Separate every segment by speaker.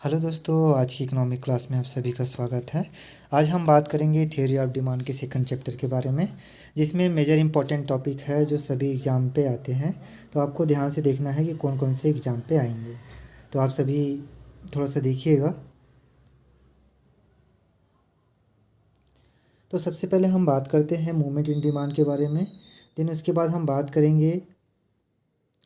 Speaker 1: Hello दोस्तों, आज की इकोनॉमिक क्लास में आप सभी का स्वागत है। आज हम बात करेंगे थ्योरी ऑफ डिमांड के सेकंड चैप्टर के बारे में, जिसमें मेजर इंपॉर्टेंट टॉपिक है जो सभी एग्ज़ाम पे आते हैं। तो आपको ध्यान से देखना है कि कौन कौन से एग्ज़ाम पे आएंगे। तो आप सभी थोड़ा सा देखिएगा। तो सबसे पहले हम बात करते हैं मूवमेंट इन डिमांड के बारे में। देन उसके बाद हम बात करेंगे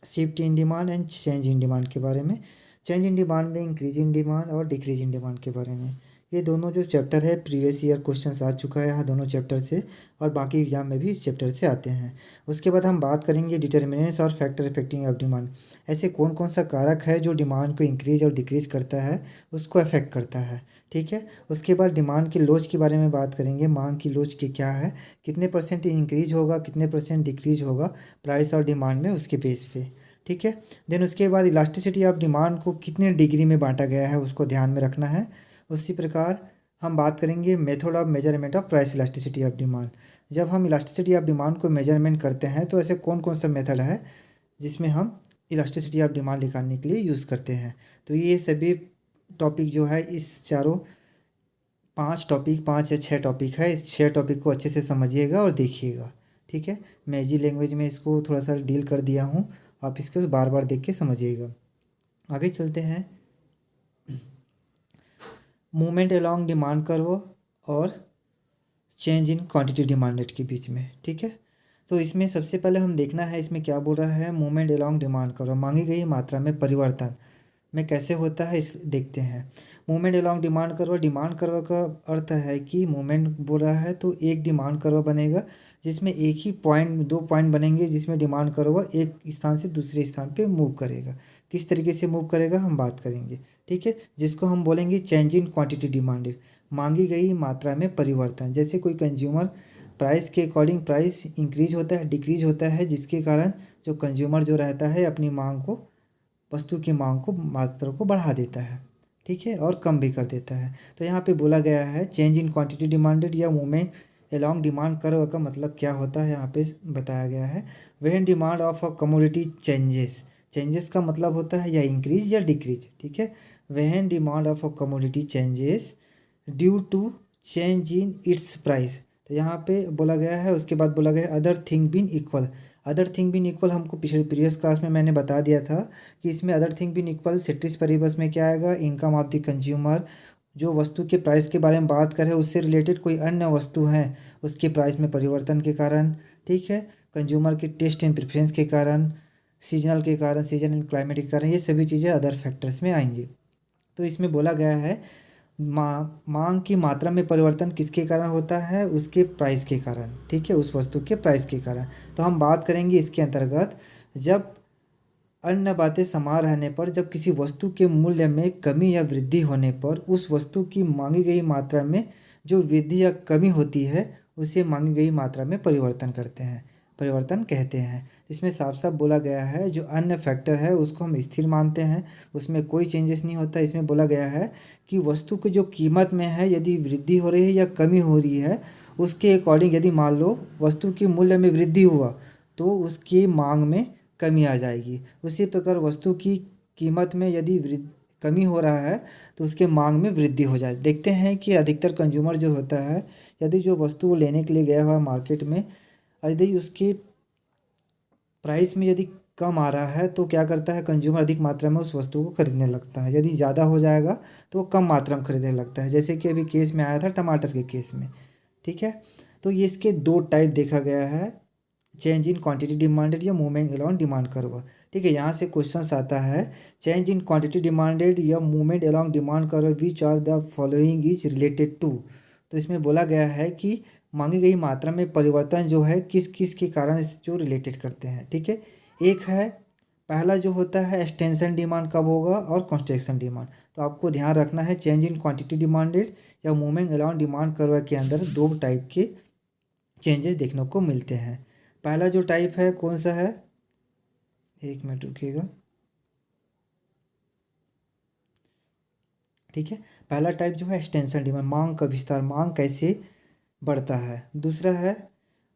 Speaker 1: shift in demand and change in demand के बारे में। चेंज इन डिमांड में इंक्रीज इन डिमांड और डिक्रीज इन डिमांड के बारे में। ये दोनों जो चैप्टर है प्रीवियस ईयर क्वेश्चंस आ चुका है यहाँ दोनों चैप्टर से, और बाकी एग्जाम में भी इस चैप्टर से आते हैं। उसके बाद हम बात करेंगे डिटर्मिनेंट्स और फैक्टर इफेक्टिंग ऑफ डिमांड। ऐसे कौन कौन सा कारक है जो डिमांड को इंक्रीज और डिक्रीज करता है, उसको अफेक्ट करता है। ठीक है। उसके बाद डिमांड की लोच के बारे में बात करेंगे। मांग की लोच की क्या है, कितने परसेंट इंक्रीज होगा, कितने परसेंट डिक्रीज होगा प्राइस और डिमांड में, उसके बेस पे। ठीक है। देन उसके बाद इलास्टिसिटी ऑफ डिमांड को कितने डिग्री में बांटा गया है, उसको ध्यान में रखना है। उसी प्रकार हम बात करेंगे method of measurement of price elasticity of demand. जब हम इलास्टिसिटी ऑफ डिमांड को मेजरमेंट करते हैं तो ऐसे कौन कौन सा मेथड है जिसमें हम इलास्टिसिटी ऑफ डिमांड निकालने के लिए यूज़ करते हैं। तो ये सभी टॉपिक जो है, इस चारों पाँच या छः टॉपिक है, इस छः टॉपिक को अच्छे से समझिएगा और देखिएगा। ठीक है। मैं इजी लैंग्वेज में इसको थोड़ा सा डील कर दिया हूँ, आप इसको बार बार देख के समझिएगा। आगे चलते हैं मूवमेंट अलोंग डिमांड कर्व और चेंज इन क्वांटिटी डिमांडेड के बीच में। ठीक है। तो इसमें सबसे पहले हम देखना है इसमें क्या बोल रहा है। मूवमेंट अलोंग डिमांड कर्व, मांगी गई मात्रा में परिवर्तन में कैसे होता है इस देखते हैं। मूवमेंट अलोंग डिमांड कर्व का अर्थ है कि मूवमेंट बोल रहा है तो एक डिमांड कर्व बनेगा जिसमें एक ही पॉइंट, दो पॉइंट बनेंगे जिसमें डिमांड कर्व एक स्थान से दूसरे स्थान पे मूव करेगा। किस तरीके से मूव करेगा हम बात करेंगे। ठीक है। जिसको हम बोलेंगे चेंज इन क्वांटिटी डिमांडेड, मांगी गई मात्रा में परिवर्तन। जैसे कोई कंज्यूमर प्राइस के अकॉर्डिंग प्राइस इंक्रीज होता है, डिक्रीज होता है, जिसके कारण जो कंज्यूमर जो रहता है अपनी मांग को, वस्तु की मांग को, मात्रा को बढ़ा देता है। ठीक है। और कम भी कर देता है। तो यहाँ पे बोला गया है चेंज इन क्वांटिटी डिमांडेड या मूवमेंट अलोंग डिमांड कर्व का मतलब क्या होता है यहाँ पे बताया गया है। When demand of a commodity changes, changes का मतलब होता है या इंक्रीज या डिक्रीज। ठीक है। When demand of a commodity changes due to change in its price. तो यहाँ पे बोला गया है, उसके बाद बोला गया other thing being equal. Other thing being equal हमको पिछले प्रीवियस क्लास में मैंने बता दिया था कि इसमें अदर थिंग बीन इक्वल सेट्रिस परिबस में क्या आएगा, इनकम ऑफ द कंज्यूमर। जो वस्तु के प्राइस के बारे में बात करें उससे रिलेटेड कोई अन्य वस्तु है उसके प्राइस में परिवर्तन के कारण। ठीक है। कंज्यूमर के टेस्ट एंड प्रेफरेंस के कारण, सीजनल के कारण, सीजन एंड क्लाइमेट के कारण, ये सभी चीज़ें अदर फैक्टर्स में आएंगी। तो इसमें बोला गया है मांग की मात्रा में परिवर्तन किसके कारण होता है, उसके प्राइस के कारण। ठीक है। उस वस्तु के प्राइस के कारण। तो हम बात करेंगे इसके अंतर्गत, जब अन्य बातें समान रहने पर, जब किसी वस्तु के मूल्य में कमी या वृद्धि होने पर उस वस्तु की मांगी गई मात्रा में जो वृद्धि या कमी होती है उसे मांगी गई मात्रा में परिवर्तन कहते हैं। इसमें साफ साफ बोला गया है जो अन्य फैक्टर है उसको हम स्थिर मानते हैं, उसमें कोई चेंजेस नहीं होता। इसमें बोला गया है कि वस्तु की जो कीमत में है यदि वृद्धि हो रही है या कमी हो रही है, उसके अकॉर्डिंग यदि मान लो वस्तु के मूल्य में वृद्धि हुआ तो उसकी मांग में कमी आ जाएगी। उसी प्रकार वस्तु की कीमत में यदि कमी हो रहा है तो उसके मांग में वृद्धि हो जाए। देखते हैं कि अधिकतर कंज्यूमर जो होता है, यदि जो वस्तु वो लेने के लिए गया हुआ मार्केट में, यदि उसके प्राइस में यदि कम आ रहा है तो क्या करता है कंज्यूमर, अधिक मात्रा में उस वस्तु को खरीदने लगता है। यदि ज़्यादा हो जाएगा तो वो कम मात्रा में खरीदने लगता है, जैसे कि अभी केस में आया था टमाटर के केस में। ठीक है। तो ये इसके दो टाइप देखा गया है, चेंज इन क्वांटिटी डिमांडेड या मूवमेंट अलोंग डिमांड कर्व। ठीक है। यहाँ से क्वेश्चंस आता है चेंज इन क्वांटिटी डिमांडेड या movement along demand curve which are the following is related to. तो इसमें बोला गया है कि मांगी गई मात्रा में परिवर्तन जो है किस किस के कारण जो रिलेटेड करते हैं। ठीक है। एक है, पहला जो होता है एक्सटेंशन डिमांड कब होगा और कंस्ट्रक्शन डिमांड। तो आपको ध्यान रखना है चेंज इन क्वांटिटी डिमांडेड या मूवमेंट अलोंग डिमांड कर्व के अंदर दो टाइप के चेंजेस देखने को मिलते हैं। पहला जो टाइप है कौन सा है, एक मिनट रुकिएगा। ठीक है। पहला टाइप जो है एक्सटेंशन डिमांड, मांग का विस्तार, मांग कैसे बढ़ता है। दूसरा है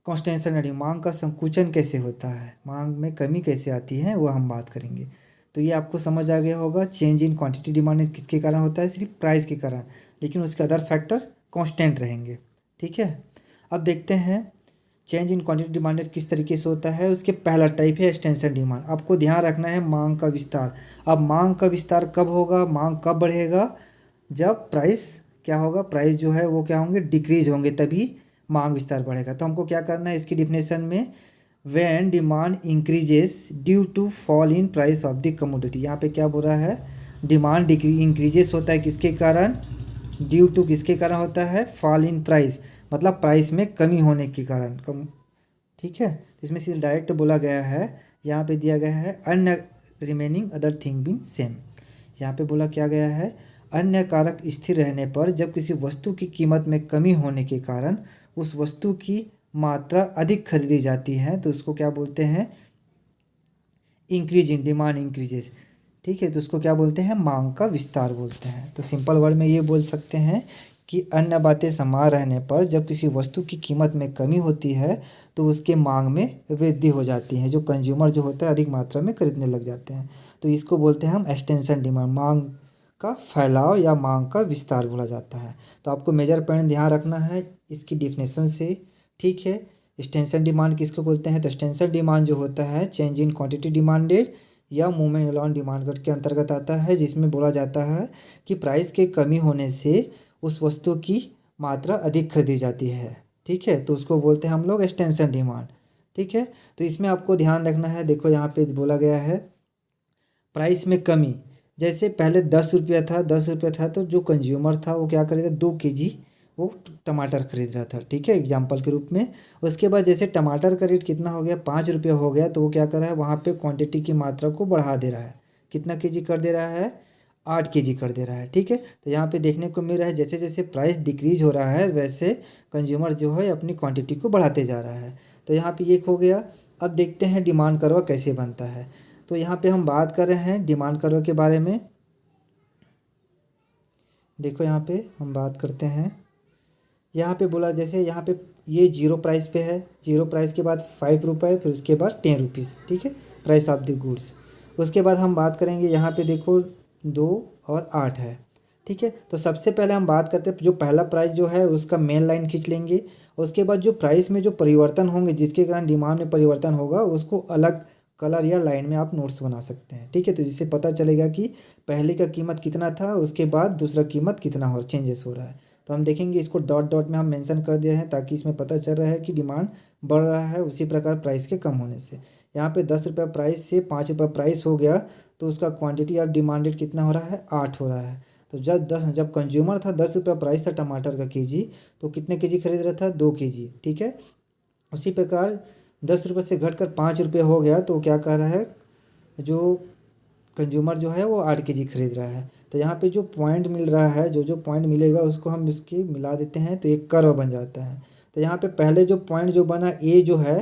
Speaker 1: कांस्टेंशन डिमांड, मांग का संकुचन कैसे होता है, मांग में कमी कैसे आती है, वो हम बात करेंगे। तो ये आपको समझ आ गया होगा, चेंज इन क्वांटिटी डिमांडेड किसके कारण होता है, सिर्फ प्राइस के कारण, लेकिन उसके अदर फैक्टर कांस्टेंट रहेंगे। ठीक है, अब देखते हैं चेंज इन क्वांटिटी डिमांडेड किस तरीके से होता है। उसके पहला टाइप है एक्सटेंशन डिमांड। आपको ध्यान रखना है मांग का विस्तार। अब मांग का विस्तार कब होगा, मांग कब बढ़ेगा, जब प्राइस क्या होगा, प्राइस जो है वो क्या होंगे, डिक्रीज होंगे, तभी मांग विस्तार बढ़ेगा। तो हमको क्या करना है इसकी डिफिनेशन में, when demand increases due to fall in price of the commodity. यहाँ पे क्या बोल रहा है, डिमांड इंक्रीजेस होता है किसके कारण, ड्यू टू किसके कारण होता है, फॉल इन प्राइस, मतलब प्राइस में कमी होने के कारण कम। ठीक है, इसमें से डायरेक्ट बोला गया है, यहाँ पे दिया गया है अन्य remaining other thing being same. यहाँ पे बोला क्या गया है, अन्य कारक स्थिर रहने पर जब किसी वस्तु की कीमत में कमी होने के कारण उस वस्तु की मात्रा अधिक खरीदी जाती है तो उसको क्या बोलते हैं, इंक्रीज इन डिमांड इंक्रीजेस। ठीक है, तो उसको क्या बोलते हैं, मांग का विस्तार बोलते हैं। तो सिंपल वर्ड में ये बोल सकते हैं कि अन्य बातें समान रहने पर जब किसी वस्तु की कीमत में कमी होती है तो उसके मांग में वृद्धि हो जाती है, जो कंज्यूमर जो होता है अधिक मात्रा में खरीदने लग जाते हैं। तो इसको बोलते हैं हम एक्सटेंशन डिमांड, मांग का फैलाव या मांग का विस्तार बोला जाता है। तो आपको मेजर पॉइंट ध्यान रखना है इसकी डिफिनेशन से। ठीक है, एक्सटेंशन डिमांड किसको बोलते हैं, तो एक्सटेंशन डिमांड जो होता है चेंज इन क्वांटिटी डिमांडेड या मूवमेंट अलॉन्ग डिमांड के अंतर्गत आता है, जिसमें बोला जाता है कि प्राइस के कमी होने से उस वस्तु की मात्रा अधिक खरीदी जाती है। ठीक है, तो उसको बोलते हैं हम लोग एक्सटेंशन डिमांड। ठीक है, तो इसमें आपको ध्यान रखना है, देखो यहाँ पे बोला गया है प्राइस में कमी, जैसे पहले 10 रुपया था, 10 रुपया था तो जो कंज्यूमर था वो क्या खरीदा, 2 kg वो टमाटर खरीद रहा था। ठीक है, एग्जाम्पल के रूप में। उसके बाद जैसे टमाटर का रेट कितना हो गया, 5 रुपया हो गया, तो वो क्या कर रहा है, वहाँ पे क्वांटिटी की मात्रा को बढ़ा दे रहा है। कितना केजी कर दे रहा है, 8 kg कर दे रहा है। ठीक है, तो यहाँ पे देखने को मिल रहा है जैसे जैसे प्राइस डिक्रीज हो रहा है वैसे कंज्यूमर जो है अपनी क्वांटिटी को बढ़ाते जा रहा है। तो यहाँ पे ये हो गया। अब देखते हैं डिमांड कर्व कैसे बनता है। तो यहाँ पे हम बात कर रहे हैं डिमांड कर्व के बारे में। देखो यहाँ पे हम बात करते हैं, यहाँ पे बोला जैसे यहाँ पे ये 0 प्राइस पे है, 0 प्राइस के बाद 5 रुपये, फिर उसके बाद 10 रुपीज़। ठीक है, प्राइस ऑफ द गुड्स। उसके बाद हम बात करेंगे यहाँ पे देखो 2 और 8 है। ठीक है, तो सबसे पहले हम बात करते हैं जो पहला प्राइस जो है उसका मेन लाइन खींच लेंगे। उसके बाद जो प्राइस में जो परिवर्तन होंगे जिसके कारण डिमांड में परिवर्तन होगा उसको अलग कलर या लाइन में आप नोट्स बना सकते हैं। ठीक है, तो जिससे पता चलेगा कि पहले का कीमत कितना था, उसके बाद दूसरा कीमत कितना हो चेंजेस हो रहा है। तो हम देखेंगे इसको डॉट डॉट में हम मेंशन कर दिए हैं ताकि इसमें पता चल रहा है कि डिमांड बढ़ रहा है, उसी प्रकार प्राइस के कम होने से। यहाँ पे 10 रुपये प्राइस से 5 रुपये प्राइस हो गया तो उसका क्वांटिटी ऑफ डिमांडेड कितना हो रहा है, 8 हो रहा है। तो जब कंज्यूमर था 10 रुपये प्राइस था टमाटर का केजी, तो कितने केजी खरीद रहा था, 2 kg। ठीक है, उसी प्रकार 10 रुपये से घटकर 5 रुपये हो गया तो क्या कर रहा है, जो कंज्यूमर जो है वो 8 kg खरीद रहा है। तो यहाँ पे जो पॉइंट मिल रहा है, जो जो पॉइंट मिलेगा उसको हम इसकी मिला देते हैं तो एक कर्व बन जाता है। तो यहाँ पे पहले जो पॉइंट जो बना ए जो है,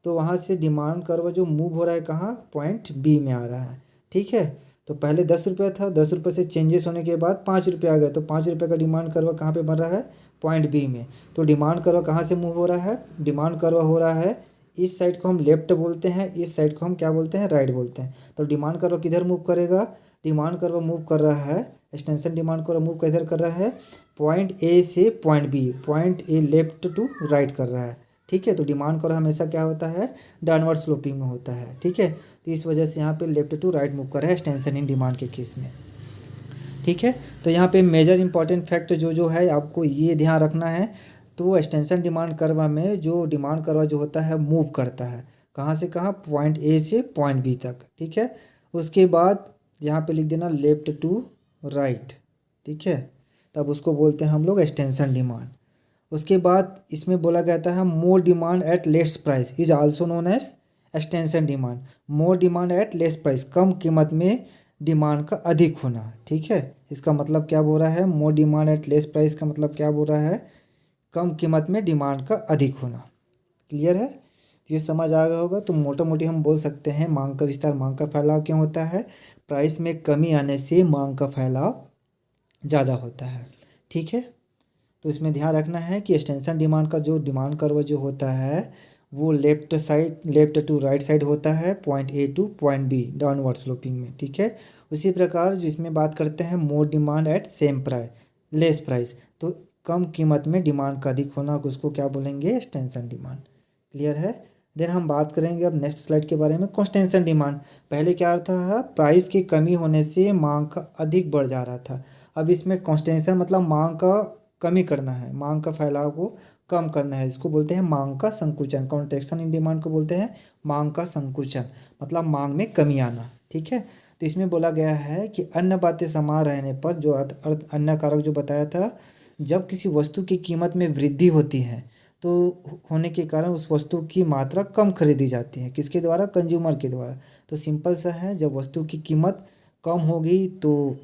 Speaker 1: तो वहाँ से डिमांड कर्व जो मूव हो रहा है कहाँ, पॉइंट बी में आ रहा है। ठीक है, तो पहले 10 रुपये था, 10 रुपये से चेंजेस होने के बाद 5 रुपये आ गया, तो 5 रुपये का डिमांड कर्व कहाँ पे बन रहा है, पॉइंट बी में। तो डिमांड कर्व कहाँ से मूव हो रहा है, डिमांड कर्व हो रहा है इस साइड को हम लेफ्ट बोलते हैं, इस साइड को हम क्या बोलते हैं, राइट बोलते हैं। तो डिमांड कर्व किधर मूव करेगा, डिमांड कर्व मूव कर रहा है, एक्सटेंशन डिमांड कर्व मूव किधर कर रहा है, पॉइंट ए से point B, point A left to right कर रहा है। ठीक है, तो डिमांड कर्व हमेशा क्या होता है, डाउनवर्ड स्लोपिंग में होता है। ठीक है, तो इस वजह से यहाँ पे लेफ्ट टू राइट मूव कर रहा है एक्सटेंशन इन डिमांड के केस में। ठीक है, तो यहाँ पे मेजर इंपॉर्टेंट फैक्ट जो है आपको ये ध्यान रखना है। तो एक्सटेंशन डिमांड कर्व में जो डिमांड कर्व जो होता है मूव करता है कहाँ से कहाँ, पॉइंट ए से पॉइंट बी तक। ठीक है, उसके बाद यहाँ पे लिख देना लेफ्ट टू राइट। ठीक है, तब उसको बोलते हैं हम लोग एक्सटेंशन डिमांड। उसके बाद इसमें बोला गया था more demand at less price is also known as extension demand. More demand at less price, कम कीमत में डिमांड का अधिक होना। ठीक है, इसका मतलब क्या बोल रहा है, मोर डिमांड एट लेस प्राइस का मतलब क्या बोल रहा है, कम कीमत में डिमांड का अधिक होना। क्लियर है, ये समझ आ गया होगा। तो मोटा मोटी हम बोल सकते हैं मांग का विस्तार, मांग का फैलाव क्यों होता है, प्राइस में कमी आने से मांग का फैलाव ज़्यादा होता है। ठीक है, तो इसमें ध्यान रखना है कि एक्सटेंशन डिमांड का जो डिमांड कर्व जो होता है वो लेफ्ट टू राइट साइड होता है, point A to point B downward sloping में, ठीक है। उसी प्रकार जो इसमें बात करते हैं मोर demand at same price less price, तो कम कीमत में डिमांड का अधिक होना, उसको क्या बोलेंगे, एक्सटेंशन डिमांड। क्लियर है। देन हम बात करेंगे अब नेक्स्ट स्लाइड के बारे में, कॉन्स्टेंशन डिमांड। पहले क्या था, प्राइस की कमी होने से मांग का अधिक बढ़ जा रहा था। अब इसमें कॉन्स्टेंशन मतलब मांग का कमी करना है, मांग का फैलाव को कम करना है, इसको बोलते हैं मांग का संकुचन। कॉन्ट्रैक्शन इन डिमांड को बोलते हैं मांग का संकुचन, मतलब मांग में कमी आना, ठीक है। तो इसमें बोला गया है कि अन्य बातें समान रहने पर, जो अन्य कारक जो बताया था, जब किसी वस्तु की कीमत में वृद्धि होती है तो होने के कारण उस वस्तु की मात्रा कम खरीदी जाती है, किसके द्वारा, कंज्यूमर के द्वारा। तो सिंपल सा है, जब वस्तु की कीमत कम होगी तो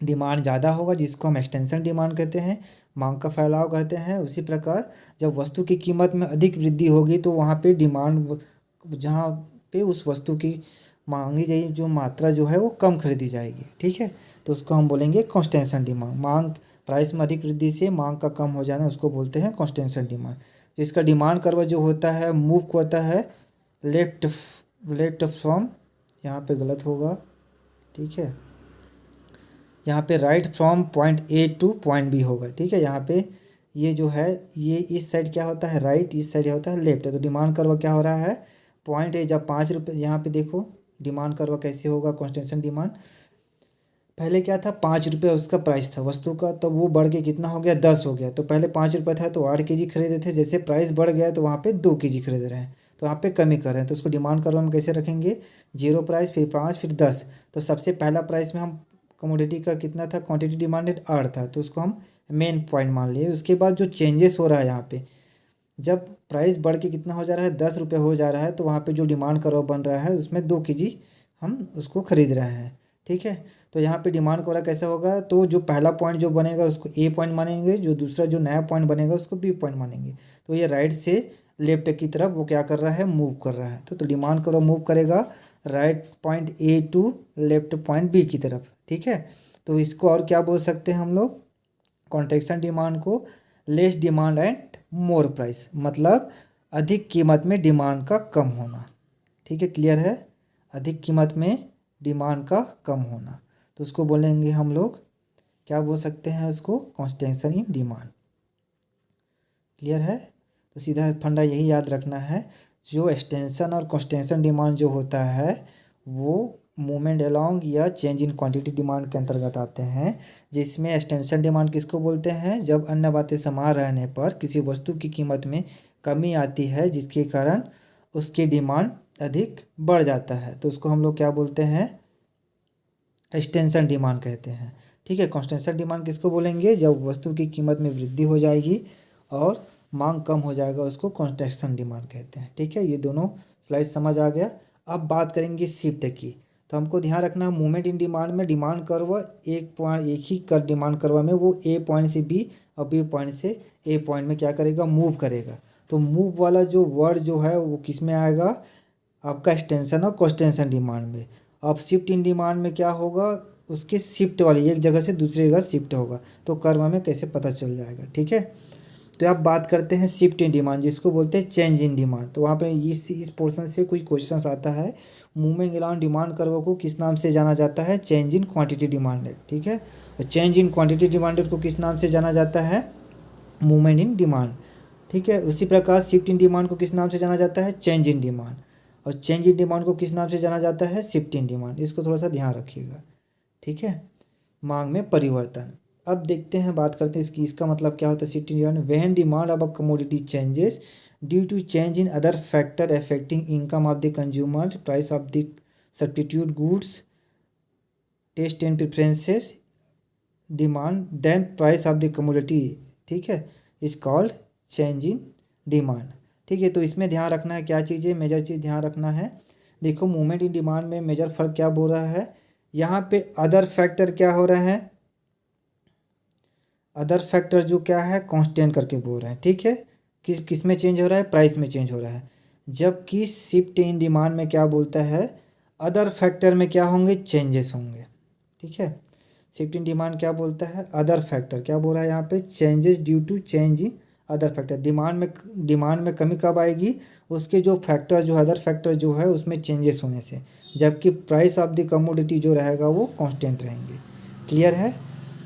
Speaker 1: डिमांड ज़्यादा होगा, जिसको हम एक्सटेंशन डिमांड कहते हैं, मांग का फैलाव कहते हैं। उसी प्रकार जब वस्तु की कीमत में अधिक वृद्धि होगी तो वहाँ पे डिमांड, जहाँ पे उस वस्तु की मांगी जाए जो मात्रा जो है वो कम खरीदी जाएगी, ठीक है। तो उसको हम बोलेंगे कॉन्स्टेंशन डिमांड। मांग प्राइस में अधिक वृद्धि से मांग का कम हो जाना, उसको बोलते हैं कॉन्स्टेंशन डिमांड। तो इसका डिमांड कर्व जो होता है मूव करता है लेफ्ट फ्रॉम, यहाँ पे गलत होगा, ठीक है, यहाँ पे right from point A to point B होगा, ठीक है। यहाँ पे ये जो है, ये इस साइड क्या होता है राइट, इस साइड होता है लेफ्ट। तो डिमांड कर्व क्या हो रहा है, पॉइंट ए जब 5 रुपये, यहाँ पे देखो डिमांड कर्व कैसे होगा, कॉन्स्टेंशन डिमांड। पहले क्या था, 5 रुपये उसका प्राइस था वस्तु का, तब वो बढ़ के कितना हो गया, 10 हो गया। तो पहले 5 रुपये था तो 8 kg खरीदे थे, जैसे प्राइस बढ़ गया तो वहाँ पे 2 kg खरीद रहे हैं, तो यहाँ पे कमी कर रहे हैं। तो उसको डिमांड कर्व हम कैसे रखेंगे, 0 प्राइस, फिर 5, फिर 10। तो सबसे पहला प्राइस में हम कमोडिटी का कितना था, क्वांटिटी डिमांडेड 8 था, तो उसको हम मेन पॉइंट मान लिए। उसके बाद जो चेंजेस हो रहा है यहाँ पे, जब प्राइस बढ़ के कितना हो जा रहा है, 10 रुपये हो जा रहा है, तो वहाँ पे जो डिमांड कर्व बन रहा है उसमें 2 kg हम उसको खरीद रहे हैं, ठीक है। तो यहाँ पे डिमांड कर्व कैसा होगा, तो जो पहला पॉइंट जो बनेगा उसको ए पॉइंट मानेंगे, जो दूसरा जो नया पॉइंट बनेगा उसको बी पॉइंट मानेंगे। तो ये राइट से लेफ्ट की तरफ वो क्या कर रहा है, मूव कर रहा है। तो डिमांड कर्व मूव करेगा right point A to left point B की तरफ, ठीक है। तो इसको और क्या बोल सकते हैं हम लोग, कॉन्ट्रैक्शन डिमांड को लेस डिमांड एट मोर प्राइस, मतलब अधिक कीमत में डिमांड का कम होना, ठीक है। क्लियर है, अधिक कीमत में डिमांड का कम होना, तो उसको बोलेंगे हम लोग, क्या बोल सकते हैं उसको, कॉन्स्टेंशन इन डिमांड। क्लियर है। तो सीधा फंडा यही याद रखना है, जो एक्सटेंशन और कॉन्स्टेंशन डिमांड जो होता है वो मूवमेंट अलोंग या चेंज इन क्वांटिटी डिमांड के अंतर्गत आते हैं। जिसमें एक्सटेंशन डिमांड किसको बोलते हैं, जब अन्य बातें समान रहने पर किसी वस्तु की कीमत में कमी आती है जिसके कारण उसकी डिमांड अधिक बढ़ जाता है, तो उसको हम लोग क्या बोलते हैं, एक्सटेंशन डिमांड कहते हैं, ठीक है। कॉन्स्टेंशन डिमांड किसको बोलेंगे, जब वस्तु की कीमत में वृद्धि हो जाएगी और मांग कम हो जाएगा, उसको कॉन्ट्रैक्शन डिमांड कहते हैं, ठीक है। ये दोनों स्लाइड समझ आ गया। अब बात करेंगे शिफ्ट की। तो हमको ध्यान रखना है, मूवमेंट इन डिमांड में डिमांड कर्व एक ही कर डिमांड कर्व में वो ए पॉइंट से बी और बी पॉइंट से ए पॉइंट में क्या करेगा, मूव करेगा। तो मूव वाला जो वर्ड जो है वो किस में आएगा, आपका एक्सटेंशन और कॉन्स्टेंशन डिमांड में। अब शिफ्ट इन डिमांड में क्या होगा, उसके शिफ्ट वाली एक जगह से दूसरी जगह शिफ्ट होगा, तो कर्व में कैसे पता चल जाएगा, ठीक है। तो अब बात करते हैं शिफ्ट इन डिमांड, जिसको बोलते हैं चेंज इन डिमांड। तो वहाँ पे इस पोर्शन से कोई क्वेश्चंस आता है, मूवमेंट अलोंग डिमांड कर्व को किस नाम से जाना जाता है, चेंज इन क्वांटिटी डिमांडेड, ठीक है। और चेंज इन क्वांटिटी डिमांडेड को किस नाम से जाना जाता है, मूवमेंट इन डिमांड, ठीक है। उसी प्रकार शिफ्ट इन डिमांड को किस नाम से जाना जाता है, चेंज इन डिमांड। और चेंज इन डिमांड को किस नाम से जाना जाता है, शिफ्ट इन डिमांड। इसको थोड़ा सा ध्यान रखिएगा, ठीक है। मांग में परिवर्तन, अब देखते हैं, बात करते हैं इसका मतलब क्या होता है shift in demand. When demand of a commodity changes due to change in other factor affecting income of the consumer, price of the substitute goods, taste and preferences, demand then price of the commodity, ठीक है, is called change in demand, ठीक है। तो इसमें ध्यान रखना है क्या चीज़ें, मेजर चीज़ ध्यान रखना है। देखो मूवमेंट इन डिमांड में मेजर फर्क क्या बोल रहा है, यहाँ पे अदर फैक्टर क्या हो रहा है, अदर फैक्टर जो क्या है कांस्टेंट करके बोल रहे हैं, ठीक है। किस में चेंज हो रहा है, प्राइस में चेंज हो रहा है। जबकि शिफ्ट इन डिमांड में क्या बोलता है, अदर फैक्टर में क्या होंगे, चेंजेस होंगे, ठीक है। शिफ्ट इन डिमांड क्या बोलता है, अदर फैक्टर क्या बोल रहा है यहाँ पे, changes due to change in other factor. डिमांड में कमी कब आएगी? उसके जो फैक्टर जो अदर फैक्टर जो है उसमें चेंजेस होने से, जबकि प्राइस ऑफ द कमोडिटी जो रहेगा वो कांस्टेंट रहेंगे। क्लियर है?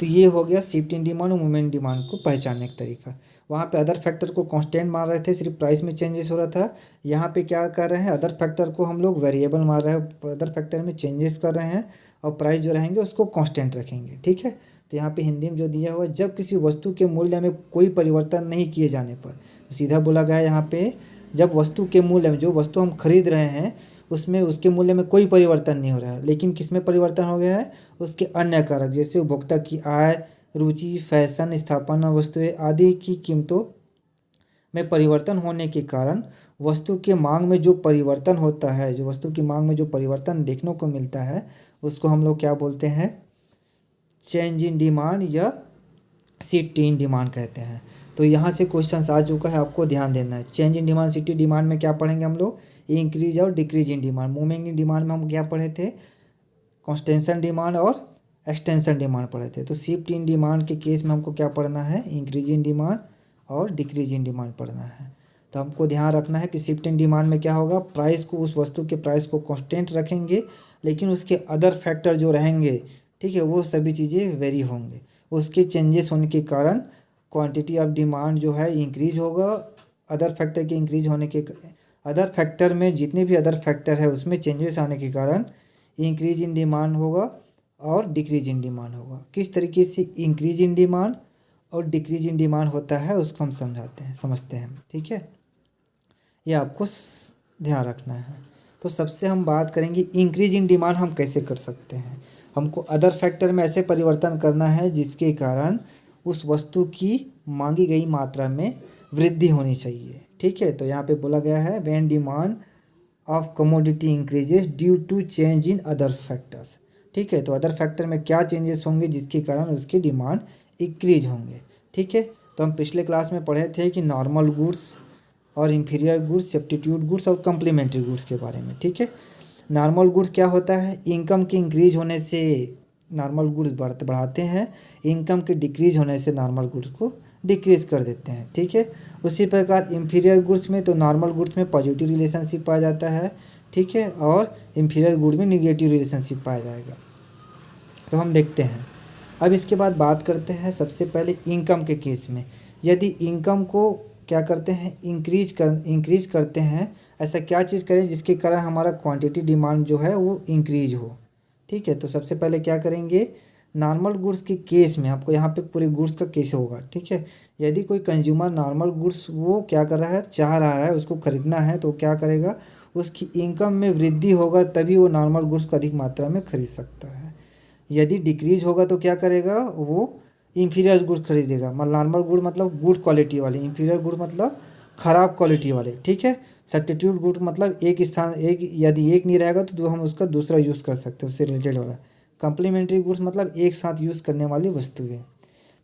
Speaker 1: तो ये हो गया शिफ्ट इन डिमांड और मूवमेंट डिमांड को पहचानने का तरीका। वहाँ पे अदर फैक्टर को कांस्टेंट मान रहे थे, सिर्फ प्राइस में चेंजेस हो रहा था। यहाँ पे क्या कर रहे हैं, अदर फैक्टर को हम लोग वेरिएबल मान रहे हैं, अदर फैक्टर में चेंजेस कर रहे हैं और प्राइस जो रहेंगे उसको कांस्टेंट रखेंगे। ठीक है? तो यहाँ पे हिंदी में जो दिया हुआ है, जब किसी वस्तु के मूल्य में कोई परिवर्तन नहीं किए जाने पर, तो सीधा बोला गया है यहाँ पे, जब वस्तु के मूल्य में, जो वस्तु हम खरीद रहे हैं उसमें उसके मूल्य में कोई परिवर्तन नहीं हो रहा है, लेकिन किस में परिवर्तन हो गया है? उसके अन्य कारक जैसे उपभोक्ता की आय, रुचि, फैशन, स्थापना वस्तुएं आदि की कीमतों में परिवर्तन होने के कारण वस्तु के मांग में जो परिवर्तन होता है, जो वस्तु की मांग में जो परिवर्तन देखने को मिलता है उसको हम लोग क्या बोलते हैं? चेंज इन डिमांड या शिफ्ट इन डिमांड कहते हैं। तो यहाँ से क्वेश्चन आ चुका है, आपको ध्यान देना है। Change in demand, shift in demand में क्या पढ़ेंगे हम लोग? इंक्रीज और decrease in demand. Movement in demand में हम क्या पढ़े थे? कॉन्स्टेंशन डिमांड और एक्सटेंशन डिमांड पढ़े थे। तो शिफ्ट इन डिमांड के केस में हमको क्या पढ़ना है? इंक्रीज इन डिमांड और डिक्रीज इन डिमांड पढ़ना है। तो हमको ध्यान रखना है कि शिफ्ट इन डिमांड में क्या होगा? प्राइस को, उस वस्तु के प्राइस को कांस्टेंट रखेंगे, लेकिन उसके अदर फैक्टर जो रहेंगे, ठीक है, वो सभी चीज़ें वेरी होंगे। उसके चेंजेस होने के कारण क्वांटिटी ऑफ डिमांड जो है इंक्रीज होगा। अदर फैक्टर के इंक्रीज होने के, अदर फैक्टर में जितने भी अदर फैक्टर है उसमें चेंजेस आने के कारण इंक्रीज इन डिमांड होगा और डिक्रीज इन डिमांड होगा। किस तरीके से इंक्रीज इन डिमांड और डिक्रीज इन डिमांड होता है उसको हम समझते हैं। ठीक है, ये आपको ध्यान रखना है। तो सबसे हम बात करेंगे इंक्रीज इन डिमांड हम कैसे कर सकते हैं। हमको अदर फैक्टर में ऐसे परिवर्तन करना है जिसके कारण उस वस्तु की मांगी गई मात्रा में वृद्धि होनी चाहिए। ठीक है, तो यहाँ पे बोला गया है when demand of commodity increases due to change in other factors. ठीक है, तो अदर फैक्टर में क्या चेंजेस होंगे जिसके कारण उसकी डिमांड इंक्रीज होंगे। ठीक है, तो हम पिछले क्लास में पढ़े थे कि नॉर्मल गुड्स और इंफीरियर गुड्स, सब्स्टिट्यूट गुड्स और कम्प्लीमेंट्री गुड्स के बारे में। ठीक है, नॉर्मल गुड्स क्या होता है? इनकम के इंक्रीज होने से नॉर्मल गुड्स बढ़ाते हैं, इनकम के डिक्रीज होने से नॉर्मल गुड्स को डिक्रीज कर देते हैं। ठीक है, उसी प्रकार इंफीरियर गुड्स में, तो नॉर्मल गुड्स में पॉजिटिव रिलेशनशिप पाया जाता है, ठीक है, और इंफीरियर गुड में निगेटिव रिलेशनशिप पाया जाएगा। तो हम देखते हैं। अब इसके बाद बात करते हैं सबसे पहले इनकम के केस में। यदि इनकम को क्या करते हैं? इंक्रीज करते हैं, ऐसा क्या चीज़ करें जिसके कारण हमारा क्वांटिटी डिमांड जो है वो इंक्रीज हो। ठीक है, तो सबसे पहले क्या करेंगे? नॉर्मल गुड्स के केस में आपको यहाँ पे पूरे गुड्स का केस होगा। ठीक है, यदि कोई कंज्यूमर नॉर्मल गुड्स वो क्या कर रहा है, चाह रहा है, उसको खरीदना है, तो क्या करेगा? उसकी इनकम में वृद्धि होगा तभी वो नॉर्मल गुड्स को अधिक मात्रा में खरीद सकता है। यदि डिक्रीज होगा तो क्या करेगा? वो इंफीरियर गुड खरीदेगा। नॉर्मल गुड मतलब गुड क्वालिटी वाले, इंफीरियर गुड मतलब ख़राब क्वालिटी वाले। ठीक है, सब्स्टिट्यूट गुड मतलब यदि एक नहीं रहेगा तो हम उसका दूसरा यूज़ कर सकते हैं उससे रिलेटेड वाला। कम्प्लीमेंट्री गुड्स मतलब एक साथ यूज़ करने वाली वस्तुएं।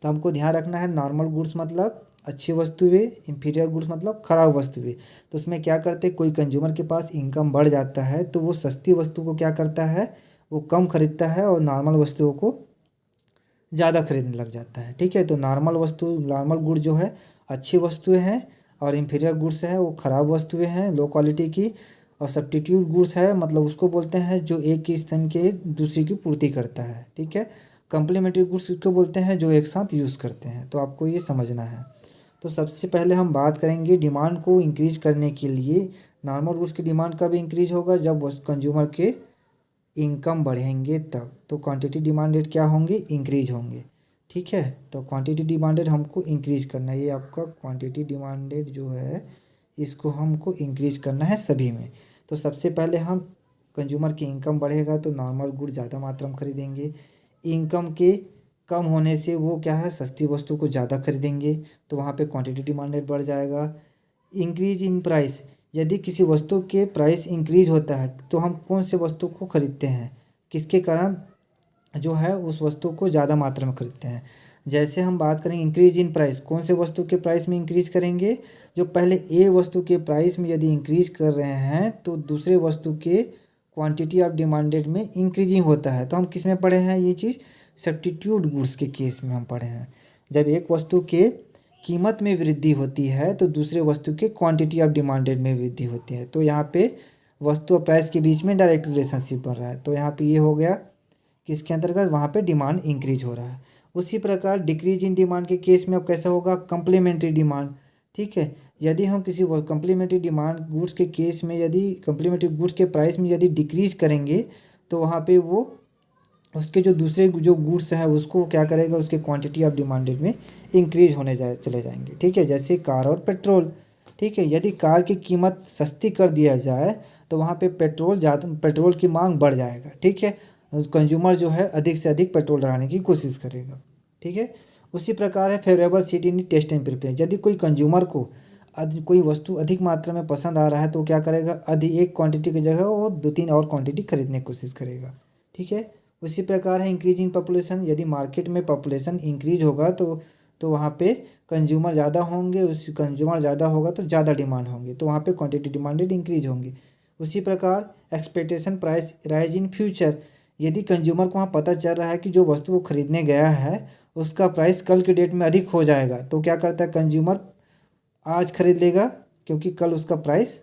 Speaker 1: तो हमको ध्यान रखना है, नॉर्मल गुड्स मतलब अच्छी वस्तुएं, इंफीरियर गुड्स मतलब ख़राब वस्तुएं। तो उसमें क्या करते हैं, कोई कंज्यूमर के पास इनकम बढ़ जाता है तो वो सस्ती वस्तु को क्या करता है, वो कम खरीदता है और नॉर्मल वस्तुओं को ज़्यादा खरीदने लग जाता है। ठीक है, तो नॉर्मल गुड जो है अच्छी वस्तुएं हैं और इंफीरियर गुड्स है वो ख़राब वस्तुएं हैं, लो क्वालिटी की। और सब्स्टिट्यूट गुड्स है मतलब उसको बोलते हैं जो एक की स्थान के दूसरी की पूर्ति करता है। ठीक है, कम्प्लीमेंट्री गुड्स उसको बोलते हैं जो एक साथ यूज़ करते हैं। तो आपको ये समझना है। तो सबसे पहले हम बात करेंगे डिमांड को इंक्रीज करने के लिए। नॉर्मल गुड्स की डिमांड कब इंक्रीज होगा? जब कंज्यूमर के इनकम बढ़ेंगे तब। तो क्वांटिटी डिमांडेड क्या होंगे? इंक्रीज होंगे। ठीक है, तो क्वांटिटी डिमांडेड हमको इंक्रीज करना है। ये आपका क्वांटिटी डिमांडेड जो है इसको हमको इंक्रीज करना है सभी में। तो सबसे पहले हम कंज्यूमर की इनकम बढ़ेगा तो नॉर्मल गुड ज़्यादा मात्रा में खरीदेंगे। इनकम के कम होने से वो क्या है, सस्ती वस्तु को ज़्यादा खरीदेंगे, तो वहाँ पे क्वांटिटी डिमांडेड बढ़ जाएगा। इंक्रीज इन प्राइस, यदि किसी वस्तु के प्राइस इंक्रीज होता है तो हम कौन से वस्तु को खरीदते हैं, किसके कारण जो है उस वस्तु को ज़्यादा मात्रा में खरीदते हैं। जैसे हम बात करें इंक्रीज इन प्राइस, कौन से वस्तु के प्राइस में इंक्रीज करेंगे? जो पहले ए वस्तु के प्राइस में यदि इंक्रीज कर रहे हैं तो दूसरे वस्तु के क्वांटिटी ऑफ डिमांडेड में इंक्रीजिंग होता है। तो हम किस में पढ़े हैं ये चीज़? सब्स्टिट्यूट गुड्स के केस में हम पढ़े हैं। जब एक वस्तु के कीमत में वृद्धि होती है तो दूसरे वस्तु के क्वांटिटी ऑफ डिमांडेड में वृद्धि होती है। तो यहाँ पे वस्तु और प्राइस के बीच में डायरेक्ट रिलेशनशिप बन रहा है। तो यहाँ पे ये हो गया किसके अंतर्गत, वहाँ पे डिमांड इंक्रीज हो रहा है। उसी प्रकार डिक्रीज इन डिमांड के केस में अब कैसा होगा, कंप्लीमेंट्री डिमांड। ठीक है, यदि हम किसी कंप्लीमेंट्री डिमांड गुड्स के केस में यदि कंप्लीमेंट्री गुड्स के प्राइस में यदि डिक्रीज करेंगे तो वहाँ पे वो उसके जो दूसरे जो गुड्स हैं उसको क्या करेगा, उसके क्वांटिटी ऑफ डिमांडेड में इंक्रीज होने चले जाएंगे। ठीक है, जैसे कार और पेट्रोल। ठीक है, यदि कार की कीमत सस्ती कर दिया जाए तो वहाँ पे पेट्रोल की मांग बढ़ जाएगा। ठीक है, कंज्यूमर जो है अधिक से अधिक पेट्रोल डलाने की कोशिश करेगा। ठीक है, उसी प्रकार है favourable seat in taste and preference. यदि कोई कंज्यूमर को कोई वस्तु अधिक मात्रा में पसंद आ रहा है तो क्या करेगा, अधिक एक क्वांटिटी की जगह वो 2-3 और क्वांटिटी खरीदने की कोशिश करेगा। ठीक है, उसी प्रकार है इंक्रीज इन पॉपुलेशन। यदि मार्केट में पॉपुलेशन इंक्रीज होगा तो वहाँ पे कंज्यूमर ज़्यादा होंगे, उस कंज्यूमर ज़्यादा होगा तो ज़्यादा डिमांड होंगे, तो वहाँ पे क्वांटिटी डिमांडेड इंक्रीज होंगी। उसी प्रकार expectation price rise in future. यदि कंज्यूमर को वहाँ पता चल रहा है कि जो वस्तु वो खरीदने गया है उसका प्राइस कल के डेट में अधिक हो जाएगा, तो क्या करता है कंज्यूमर आज खरीद लेगा क्योंकि कल उसका प्राइस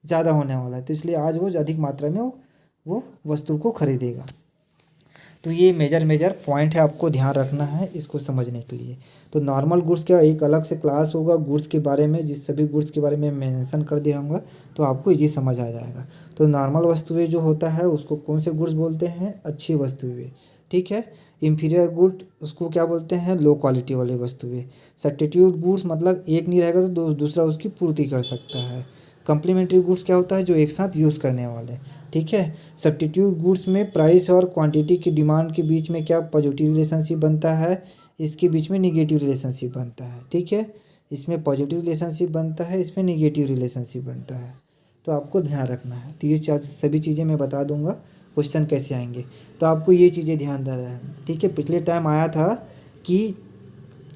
Speaker 1: ज़्यादा होने वाला है, तो इसलिए आज वो अधिक मात्रा में वो वस्तु को खरीदेगा। तो ये मेजर पॉइंट है, आपको ध्यान रखना है इसको समझने के लिए। तो नॉर्मल गुड्स का एक अलग से क्लास होगा गुड्स के बारे में, जिस सभी गुड्स के बारे में मेंशन कर दिया रहूँगा तो आपको इजी समझ आ जाएगा। तो नॉर्मल वस्तुएं जो होता है उसको कौन से गुड्स बोलते हैं, अच्छी वस्तुएं। ठीक है, इंफीरियर गुड उसको क्या बोलते हैं, लो क्वालिटी वाली वस्तुएं। सब्स्टिट्यूट गुड्स मतलब एक नहीं रहेगा तो दूसरा उसकी पूर्ति कर सकता है। कम्प्लीमेंट्री गुड्स क्या होता है, जो एक साथ यूज़ करने वाले। ठीक है, सब्स्टिट्यूट गुड्स में प्राइस और क्वांटिटी की डिमांड के बीच में क्या पॉजिटिव रिलेशनशिप बनता है, इसके बीच में निगेटिव रिलेशनशिप बनता है। ठीक है, इसमें पॉजिटिव रिलेशनशिप बनता है, इसमें निगेटिव रिलेशनशिप बनता है। तो आपको ध्यान रखना है। तो ये सभी चीज़ें मैं बता दूंगा क्वेश्चन कैसे आएंगे, तो आपको ये चीज़ें ध्यान देना है। ठीक है, पिछले टाइम आया था कि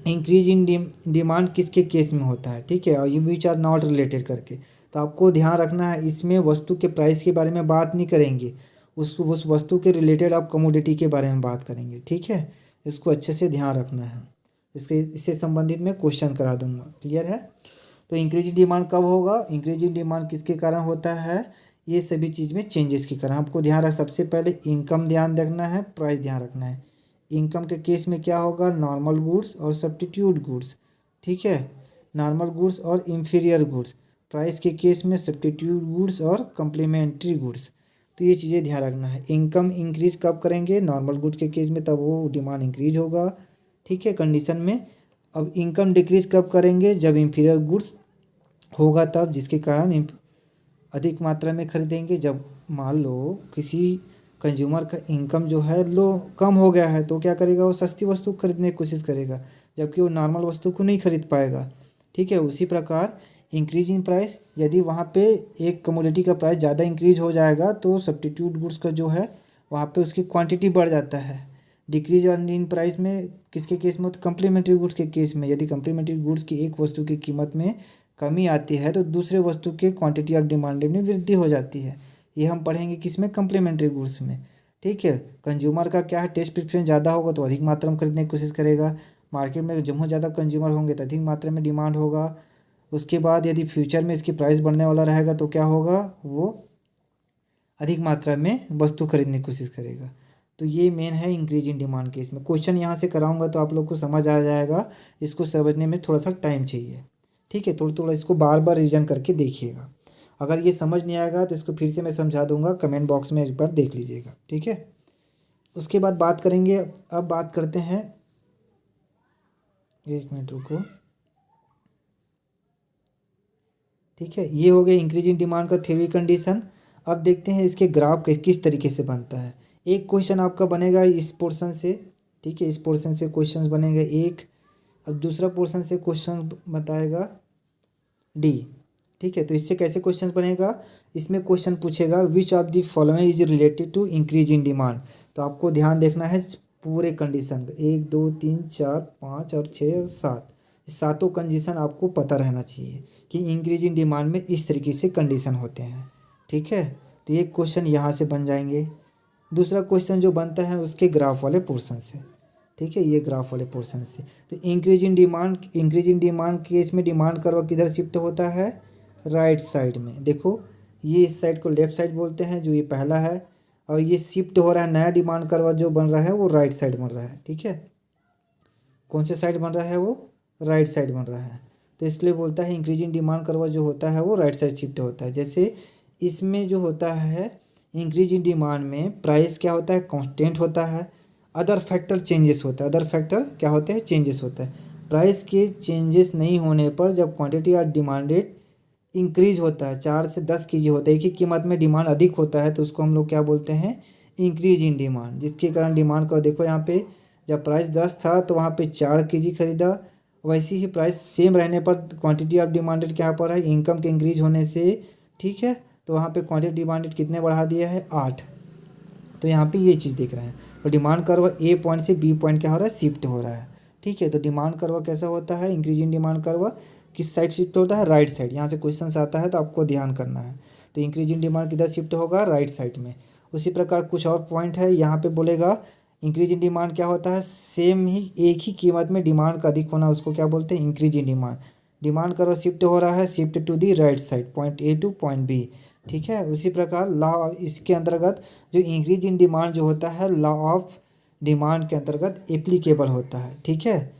Speaker 1: इंक्रीज इन डिमांड किसके केस में होता है। ठीक है, और you which are not related करके, तो आपको ध्यान रखना है इसमें वस्तु के प्राइस के बारे में बात नहीं करेंगे, उस वस्तु के रिलेटेड आप कमोडिटी के बारे में बात करेंगे। ठीक है, इसको अच्छे से ध्यान रखना है, इससे संबंधित मैं क्वेश्चन करा दूंगा। क्लियर है। तो इंक्रीज इन डिमांड कब होगा, इंक्रीज इन डिमांड किसके कारण होता है, ये सभी चीज़ में चेंजेस के कारण आपको ध्यान रख। सबसे पहले इनकम ध्यान रखना है, प्राइस ध्यान रखना है। इनकम के केस में क्या होगा, नॉर्मल गुड्स और सब्स्टिट्यूट गुड्स। ठीक है, नॉर्मल गुड्स और इंफीरियर गुड्स। प्राइस के केस में सब्स्टिट्यूट गुड्स और कम्प्लीमेंट्री गुड्स। तो ये चीज़ें ध्यान रखना है। इनकम इंक्रीज कब करेंगे, नॉर्मल गुड्स के केस में, तब वो डिमांड इंक्रीज होगा। ठीक है, कंडीशन में। अब इनकम डिक्रीज कब करेंगे, जब इंफीरियर गुड्स होगा तब, जिसके कारण अधिक मात्रा में खरीदेंगे। जब मान लो किसी कंज्यूमर का इनकम जो है कम हो गया है तो क्या करेगा, वो सस्ती वस्तु खरीदने की कोशिश करेगा, जबकि वो नॉर्मल वस्तु को नहीं खरीद पाएगा। ठीक है, उसी प्रकार इंक्रीज इन प्राइस, यदि वहाँ पे एक कमोडिटी का प्राइस ज़्यादा इंक्रीज हो जाएगा तो सब्स्टिट्यूट गुड्स का जो है वहाँ पे उसकी क्वांटिटी बढ़ जाता है। डिक्रीज इन प्राइस में किसके केस में, तो कम्प्लीमेंट्री गुड्स के केस में। यदि कम्प्लीमेंट्री गुड्स की एक वस्तु की कीमत में कमी आती है तो दूसरे वस्तु के क्वांटिटी ऑफ डिमांड में वृद्धि हो जाती है। ये हम पढ़ेंगे किसमें, कम्प्लीमेंट्री गुड्स में। ठीक है, कंज्यूमर का क्या है, टेस्ट प्रेफरेंस ज़्यादा होगा तो अधिक मात्रा में खरीदने की कोशिश करेगा। मार्केट में जहाँ ज़्यादा कंज्यूमर होंगे तो अधिक मात्रा में डिमांड होगा। उसके बाद यदि फ्यूचर में इसकी प्राइस बढ़ने वाला रहेगा तो क्या होगा, वो अधिक मात्रा में वस्तु खरीदने की कोशिश करेगा। तो ये मेन है इंक्रीज इन डिमांड केस में। क्वेश्चन यहाँ से कराऊंगा तो आप लोग को समझ आ जाएगा, इसको समझने में थोड़ा सा टाइम चाहिए। ठीक है, थोड़ा थोड़ा इसको बार बार रिवीजन करके देखिएगा। अगर ये समझ नहीं आएगा तो इसको फिर से मैं समझा दूंगा, कमेंट बॉक्स में एक बार देख लीजिएगा। ठीक है, उसके बाद बात करेंगे। अब बात करते हैं, एक मिनट रुको। ठीक है, ये हो गया इंक्रीज इन डिमांड का थ्योरी कंडीशन। अब देखते हैं इसके ग्राफ किस तरीके से बनता है। एक क्वेश्चन आपका बनेगा इस पोर्शन से। ठीक है, इस पोर्शन से क्वेश्चन बनेगा एक। अब दूसरा पोर्शन से क्वेश्चन बताएगा डी। ठीक है, तो इससे कैसे क्वेश्चन बनेगा, इसमें क्वेश्चन पूछेगा which of the following is related to increase in demand. तो आपको ध्यान देखना है पूरे कंडीशन, 1 2 3 4 5 और 6 और 7, सातों कंडीशन आपको पता रहना चाहिए कि इंक्रीज इन डिमांड में इस तरीके से कंडीशन होते हैं। ठीक है, तो एक क्वेश्चन यहाँ से बन जाएंगे। दूसरा क्वेश्चन जो बनता है उसके ग्राफ वाले पोर्शन से। ठीक है, ये ग्राफ वाले पोर्शन से। तो इंक्रीज इन डिमांड केस में डिमांड कर्व किधर शिफ्ट होता है, राइट साइड में। देखो ये इस साइड को लेफ्ट साइड बोलते हैं, जो ये पहला है, और ये शिफ्ट हो रहा है, नया डिमांड कर्व जो बन रहा है वो राइट साइड बन रहा है। ठीक है, कौन से साइड बन रहा है, वो राइट साइड बन रहा है। तो इसलिए बोलता है इंक्रीज इन डिमांड कर्व जो होता है वो राइट साइड शिफ्ट होता है। जैसे इसमें जो होता है इंक्रीज इन डिमांड में प्राइस क्या होता है, कांस्टेंट होता है, अदर फैक्टर चेंजेस होता है। अदर फैक्टर क्या होते हैं, चेंजेस होता है। प्राइस के चेंजेस नहीं होने पर जब क्वांटिटी ऑफ डिमांडेड इंक्रीज होता है, 4 से 10 kg होता है, एक ही कीमत में डिमांड अधिक होता है, तो उसको हम लोग क्या बोलते हैं, इंक्रीज इन डिमांड। जिसके कारण डिमांड को देखो यहाँ पे जब प्राइस 10 था तो वहाँ पे 4 kg खरीदा, वैसे ही प्राइस सेम रहने पर क्वांटिटी ऑफ डिमांडेड क्या पर है, इनकम के इंक्रीज होने से, ठीक है, तो वहाँ पे क्वांटिटी डिमांडेड कितने बढ़ा दिया है, 8। तो यहाँ पे ये चीज़ देख रहे हैं। तो डिमांड कर्व ए पॉइंट से बी पॉइंट क्या हो रहा है, शिफ्ट हो रहा है। ठीक है, तो डिमांड कर्व कैसा होता है, इंक्रीज इन डिमांड कर्व किस साइड शिफ्ट होता है, राइट साइड। यहाँ से क्वेश्चन आता है तो आपको ध्यान करना है। तो इंक्रीज इन डिमांड किधर शिफ्ट होगा, राइट साइड में। उसी प्रकार कुछ और पॉइंट है यहाँ पे बोलेगा इंक्रीज इन डिमांड क्या होता है, सेम ही एक ही कीमत में डिमांड का अधिक होना, उसको क्या बोलते हैं, increase in demand. Demand curve shift हो रहा है, shift to the right side, point A to point B. ठीक है, उसी प्रकार लॉ इसके अंतर्गत जो इंक्रीज इन डिमांड जो होता है लॉ ऑफ डिमांड के अंतर्गत एप्लीकेबल होता है। ठीक है,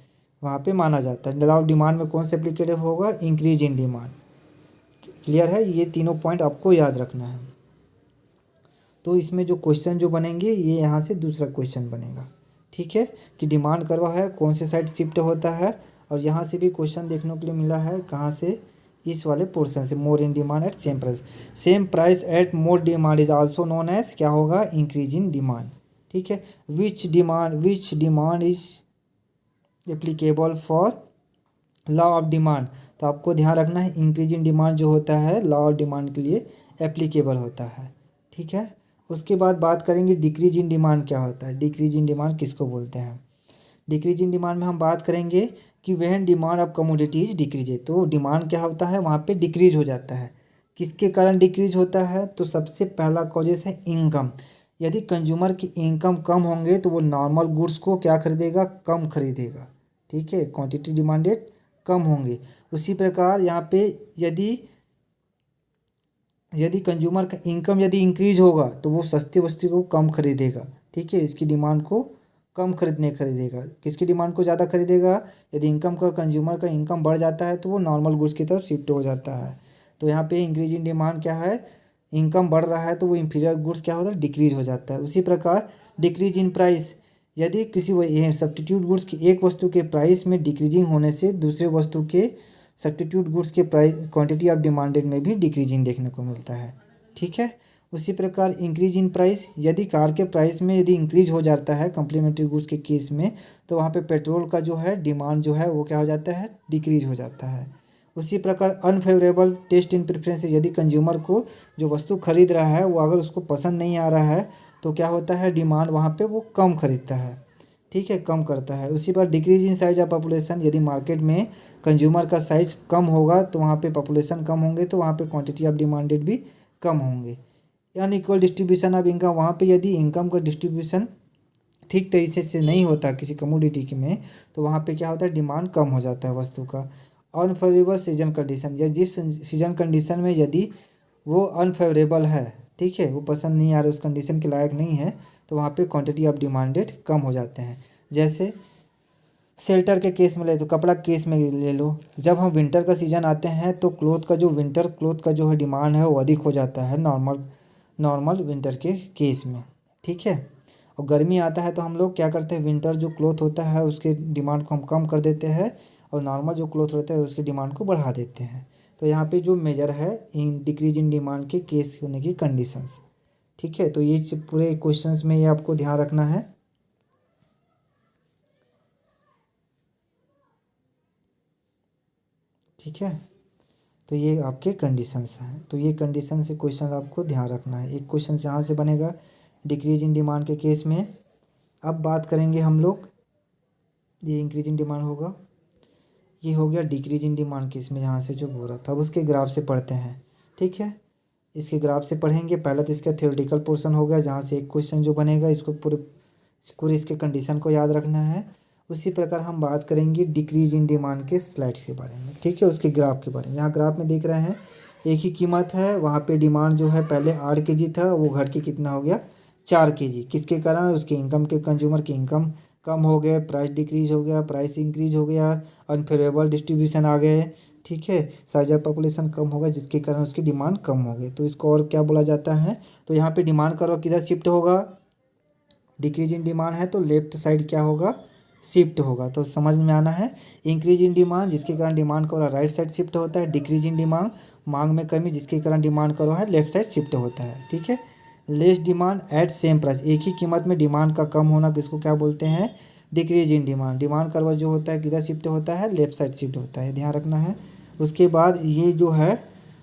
Speaker 1: वहाँ पे माना जाता है। लॉ ऑफ डिमांड में कौन से एप्लीकेबल होगा, इंक्रीज इन डिमांड। क्लियर है, ये तीनों पॉइंट आपको याद रखना है। तो इसमें जो क्वेश्चन जो बनेंगे ये यहाँ से दूसरा क्वेश्चन बनेगा। ठीक है, कि डिमांड कर्व है कौन से साइड शिफ्ट होता है, और यहाँ से भी क्वेश्चन देखने के लिए मिला है, कहाँ से, इस वाले पोर्शन से, more in demand at same price. Same price at more demand is also known as क्या होगा, इंक्रीज इन डिमांड। ठीक है, which demand is applicable for law of demand. तो आपको ध्यान रखना है इंक्रीज इन डिमांड जो होता है लॉ ऑफ डिमांड के लिए एप्लीकेबल होता है। ठीक है, उसके बाद बात करेंगे डिक्रीज इन डिमांड क्या होता है। डिक्रीज इन डिमांड किसको बोलते हैं, डिक्रीज इन डिमांड में हम बात करेंगे कि वह डिमांड ऑफ कमोडिटीज डिक्रीज है। तो डिमांड क्या होता है, वहाँ पे डिक्रीज हो जाता है। किसके कारण डिक्रीज होता है, तो सबसे पहला कॉजेस है इनकम। यदि कंज्यूमर की इनकम कम होंगे तो वो नॉर्मल गुड्स को क्या खरीदेगा, कम खरीदेगा। ठीक है, क्वांटिटी डिमांडेड कम होंगे। उसी प्रकार यहाँ पे यदि यदि कंज्यूमर का इनकम यदि इंक्रीज होगा तो वो सस्ती वस्तु को कम खरीदेगा। ठीक है, इसकी डिमांड को कम खरीदेगा, किसकी डिमांड को ज़्यादा खरीदेगा, यदि इनकम का कंज्यूमर का इनकम बढ़ जाता है तो वो नॉर्मल गुड्स की तरफ शिफ्ट हो जाता है। तो यहाँ पे इंक्रीज इन डिमांड क्या है, इनकम बढ़ रहा है तो वो इंफीरियर गुड्स क्या होता है, डिक्रीज हो जाता है। उसी प्रकार डिक्रीज इन प्राइस, यदि किसी सब्स्टिट्यूट गुड्स की एक वस्तु के प्राइस में डिक्रीजिंग होने से दूसरे वस्तु के सब्स्टिट्यूट गुड्स के प्राइस क्वांटिटी ऑफ डिमांडेड में भी डिक्रीजिंग देखने को मिलता है। ठीक है, उसी प्रकार इंक्रीज इन प्राइस, यदि कार के प्राइस में यदि इंक्रीज हो जाता है कम्प्लीमेंट्री गुड्स के केस में, तो वहाँ पे पेट्रोल का जो है डिमांड जो है वो क्या हो जाता है, डिक्रीज हो जाता है। उसी प्रकार अनफेवरेबल टेस्ट इन प्रेफरेंस, यदि कंज्यूमर को जो वस्तु खरीद रहा है वो अगर उसको पसंद नहीं आ रहा है तो क्या होता है, डिमांड वहाँ पे वो कम खरीदता है। ठीक है, कम करता है। उसी पर decrease in size of population, यदि मार्केट में कंज्यूमर का साइज कम होगा तो वहाँ पे पॉपुलेशन कम होंगे तो वहाँ पे क्वांटिटी ऑफ डिमांडेड भी कम होंगे। अनइक्वल डिस्ट्रीब्यूशन ऑफ इनकम, वहाँ पे यदि इनकम का डिस्ट्रीब्यूशन ठीक तरीके से नहीं होता किसी कमोडिटी के में तो वहाँ पे क्या होता है, डिमांड कम हो जाता है वस्तु का। अनफेवरेबल सीजन कंडीशन, या जिस सीजन कंडीशन में यदि वो अनफेवरेबल है, ठीक है, वो पसंद नहीं आ रहा, उस कंडीशन के लायक नहीं है, तो वहाँ पे क्वांटिटी ऑफ डिमांडेड कम हो जाते हैं। जैसे शेल्टर के केस में ले तो कपड़ा केस में ले लो, जब हम विंटर का सीज़न आते हैं तो विंटर क्लोथ का जो है डिमांड है वो अधिक हो जाता है नॉर्मल विंटर के केस में। ठीक है, और गर्मी आता है तो हम लोग क्या करते हैं, विंटर जो क्लोथ होता है उसके डिमांड को हम कम कर देते हैं और नॉर्मल जो क्लोथ होता है उसकी डिमांड को बढ़ा देते हैं। तो यहाँ पे जो मेजर है इन डिक्रीज इन डिमांड के केस होने की कंडीशंस। ठीक है, तो ये पूरे क्वेश्चंस में ये आपको ध्यान रखना है। ठीक है, तो ये आपके कंडीशंस हैं। तो ये कंडीशन से क्वेश्चन आपको ध्यान रखना है। एक क्वेश्चन यहाँ से बनेगा डिक्रीज इन डिमांड के केस में। अब बात करेंगे हम लोग, ये इंक्रीज इन डिमांड होगा, ये हो गया डिक्रीज इन डिमांड केस में यहाँ से जो हो रहा था। अब उसके ग्राफ से पढ़ते हैं। ठीक है, इसके ग्राफ से पढ़ेंगे। पहले तो इसका थ्योरेटिकल पोर्शन हो गया जहाँ से एक क्वेश्चन जो बनेगा इसको पूरे पूरे इसके कंडीशन को याद रखना है। उसी प्रकार हम बात करेंगे डिक्रीज इन डिमांड के स्लाइड्स के बारे में, ठीक है, उसके ग्राफ के बारे में। यहाँ ग्राफ में देख रहे हैं एक ही कीमत है, वहाँ पे डिमांड जो है पहले 8 केजी था, वो घट के कितना हो गया 4 केजी। किसके कारण? उसके इनकम के, कंज्यूमर की इनकम कम हो गए, प्राइस डिक्रीज हो गया, प्राइस इंक्रीज हो गया, अनफेवरेबल डिस्ट्रीब्यूशन आ गए, ठीक है, साइज ऑफ पॉपुलेशन कम होगा जिसके कारण उसकी डिमांड कम हो गई। तो इसको और क्या बोला जाता है? तो यहाँ पे डिमांड करो किधर शिफ्ट होगा? डिक्रीज इन डिमांड है तो लेफ्ट साइड क्या होगा? शिफ्ट होगा। तो समझ में आना है। इंक्रीज इन डिमांड जिसके कारण डिमांड करो राइट साइड शिफ्ट होता है। डिक्रीज इन डिमांड मांग में कमी जिसके कारण डिमांड करो है लेफ्ट साइड शिफ्ट होता है, ठीक है। Less demand at same price, एक ही कीमत में डिमांड का कम होना किसको क्या बोलते हैं? Decrease in demand. डिमांड करवा जो होता है किधर शिफ्ट होता है? लेफ्ट साइड शिफ्ट होता है, ध्यान रखना है। उसके बाद ये जो है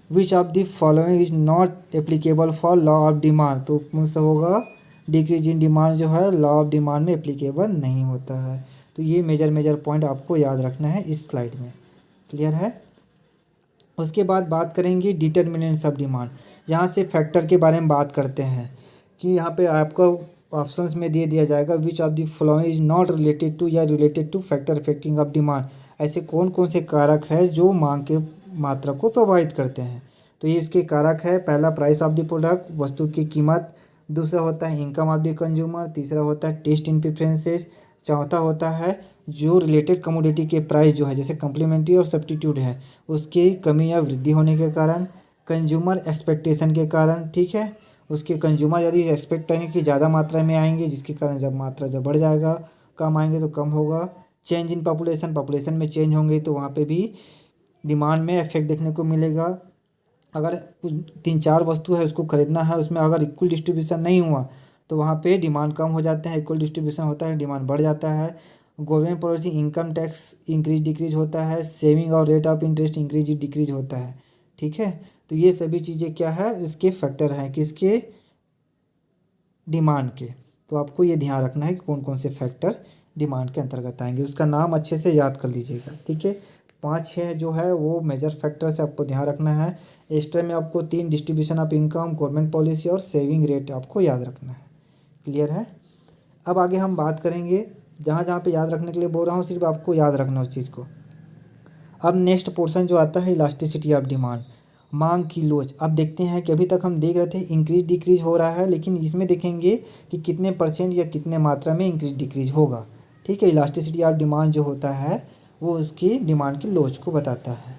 Speaker 1: विच of the following is not applicable for law of demand, तो कौन सा होगा? डिक्रीज इन डिमांड जो है लॉ ऑफ डिमांड में एप्लीकेबल नहीं होता है। तो ये मेजर पॉइंट आपको याद रखना है इस स्लाइड में, क्लियर है। उसके बाद बात करेंगे डिटर्मिनेंट्स ऑफ डिमांड। यहाँ से फैक्टर के बारे में बात करते हैं कि यहाँ पे आपको ऑप्शंस में दे दिया जाएगा which of the following is not related to या related to factor affecting of demand. ऐसे कौन कौन से कारक है जो मांग के मात्रा को प्रभावित करते हैं? तो ये इसके कारक है। पहला प्राइस ऑफ द प्रोडक्ट, वस्तु की कीमत। दूसरा होता है इनकम ऑफ द कंज्यूमर। तीसरा होता है टेस्ट इन प्रेफरेंसेस। चौथा होता है जो रिलेटेड कमोडिटी के प्राइस जो है जैसे कम्प्लीमेंट्री और सब्स्टिट्यूट है उसकी कमी या वृद्धि होने के कारण, कंज्यूमर एक्सपेक्टेशन के कारण, ठीक है। उसके कंज्यूमर यदि एक्सपेक्ट करेंगे कि ज़्यादा मात्रा में आएंगे जिसके कारण जब बढ़ जाएगा, कम आएंगे तो कम होगा। चेंज इन पॉपुलेशन, पॉपुलेशन में चेंज होंगे तो वहाँ पे भी डिमांड में इफेक्ट देखने को मिलेगा। अगर 3-4 वस्तु है उसको खरीदना है, उसमें अगर इक्वल डिस्ट्रीब्यूशन नहीं हुआ तो वहाँ पे डिमांड कम हो जाते हैं। इक्वल डिस्ट्रीब्यूशन होता है डिमांड बढ़ जाता है। Government policy, income tax increase decrease होता है। सेविंग और rate of interest increase decrease होता है, ठीक है। तो ये सभी चीज़ें क्या है? इसके फैक्टर हैं किसके? डिमांड के। तो आपको ये ध्यान रखना है कि कौन कौन से फैक्टर डिमांड के अंतर्गत आएंगे, उसका नाम अच्छे से याद कर लीजिएगा, ठीक है। 5-6 जो है वो मेजर फैक्टर से आपको ध्यान रखना है। एक्स्ट्रा में आपको 3 distribution of income, government policy और सेविंग रेट आपको याद रखना है, क्लियर है। अब आगे हम बात करेंगे, जहाँ जहाँ पे याद रखने के लिए बोल रहा हूँ सिर्फ आपको याद रखना उस चीज़ को। अब नेक्स्ट पोर्शन जो आता है इलास्टिसिटी ऑफ डिमांड, मांग की लोच। अब देखते हैं कि अभी तक हम देख रहे थे इंक्रीज डिक्रीज हो रहा है, लेकिन इसमें देखेंगे कि कितने % या कितने मात्रा में इंक्रीज डिक्रीज होगा, ठीक है। इलास्टिसिटी ऑफ डिमांड जो होता है वो उसकी डिमांड की लोच को बताता है।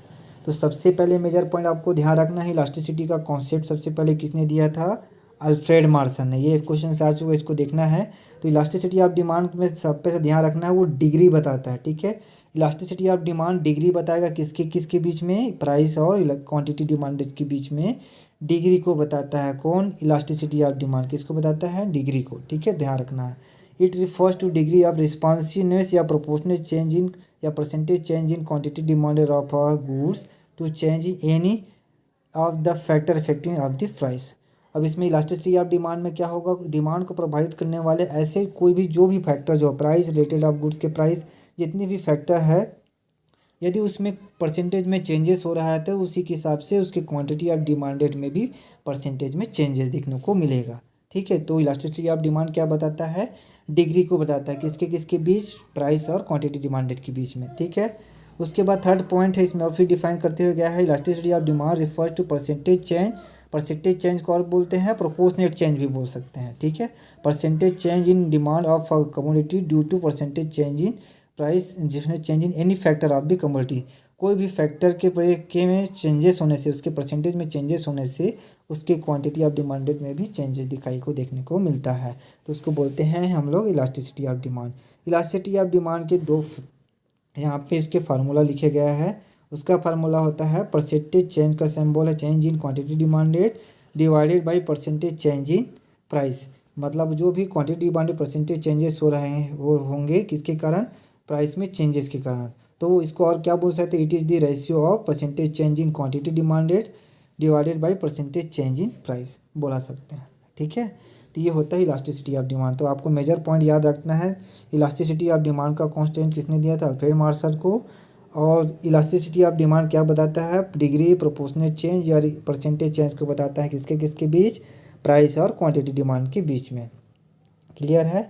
Speaker 1: तो सबसे पहले मेजर पॉइंट आपको ध्यान रखना है, इलास्टिसिटी का कॉन्सेप्ट सबसे पहले किसने दिया था? अल्फ्रेड मार्सन ने। ये क्वेश्चन से आ चुका है, इसको देखना है। तो इलास्टिसिटी ऑफ डिमांड में सब पे से ध्यान रखना है, वो डिग्री बताता है, ठीक है। इलास्टिसिटी ऑफ डिमांड डिग्री बताएगा किसके किसके बीच में? प्राइस और क्वांटिटी डिमांड के बीच में डिग्री को बताता है। कौन? इलास्टिसिटी ऑफ डिमांड किसको बताता है? डिग्री को, ठीक है, ध्यान रखना है। It refers to degree of responsiveness या प्रोपोर्शनल चेंज इन या percentage change in quantity demanded of goods to change in any of the factor affecting of the price. अब इसमें इलास्टिसिटी ऑफ डिमांड में क्या होगा? डिमांड को प्रभावित करने वाले ऐसे कोई भी जो भी फैक्टर जो प्राइस रिलेटेड ऑफ गुड्स के प्राइस जितने भी फैक्टर है, यदि उसमें परसेंटेज में चेंजेस हो रहा है तो उसी के हिसाब से उसकी क्वांटिटी ऑफ डिमांडेड में भी परसेंटेज में चेंजेस देखने को मिलेगा, ठीक है। तो इलास्टिसिटी ऑफ डिमांड क्या बताता है? डिग्री को बताता है किसके किसके बीच? प्राइस और क्वांटिटी डिमांडेड के बीच में, ठीक है। उसके बाद थर्ड पॉइंट है, इसमें और फिर डिफाइन करते हुए गया है elasticity of demand refers to percentage change. Percentage change को और बोलते हैं प्रोपोर्शनेट चेंज भी बोल सकते हैं, ठीक है। Percentage change in demand of commodity due to percentage change in price जिसमें change in any factor of the commodity. कोई भी फैक्टर के में चेंजेस होने से, उसके परसेंटेज में चेंजेस होने से उसके क्वांटिटी ऑफ डिमांडेड में भी चेंजेस दिखाई को देखने को मिलता है, तो उसको बोलते हैं हम लोग elasticity of demand. Elasticity of demand के दो यहाँ पे इसके फार्मूला लिखे गया है। उसका फार्मूला होता है परसेंटेज चेंज का सिंबल है change in quantity demanded divided by percentage change in price. मतलब जो भी क्वांटिटी डिमांडेड परसेंटेज चेंजेस हो रहे हैं वो होंगे किसके कारण? प्राइस में चेंजेस के कारण। तो इसको और क्या बोल सकते हैं? It is the ratio of percentage change in quantity demanded divided by percentage change in price बोला सकते हैं, ठीक है। तो ये होता है इलास्टिसिटी ऑफ डिमांड। तो आपको मेजर पॉइंट याद रखना है, इलास्टिसिटी ऑफ डिमांड का कांस्टेंट किसने दिया था? अल्फ्रेड मार्शल को। और इलास्टिसिटी ऑफ डिमांड क्या बताता है? डिग्री, प्रोपोर्शनल चेंज या परसेंटेज चेंज को बताता है किसके किसके बीच? प्राइस और क्वांटिटी डिमांड के बीच में, क्लियर है।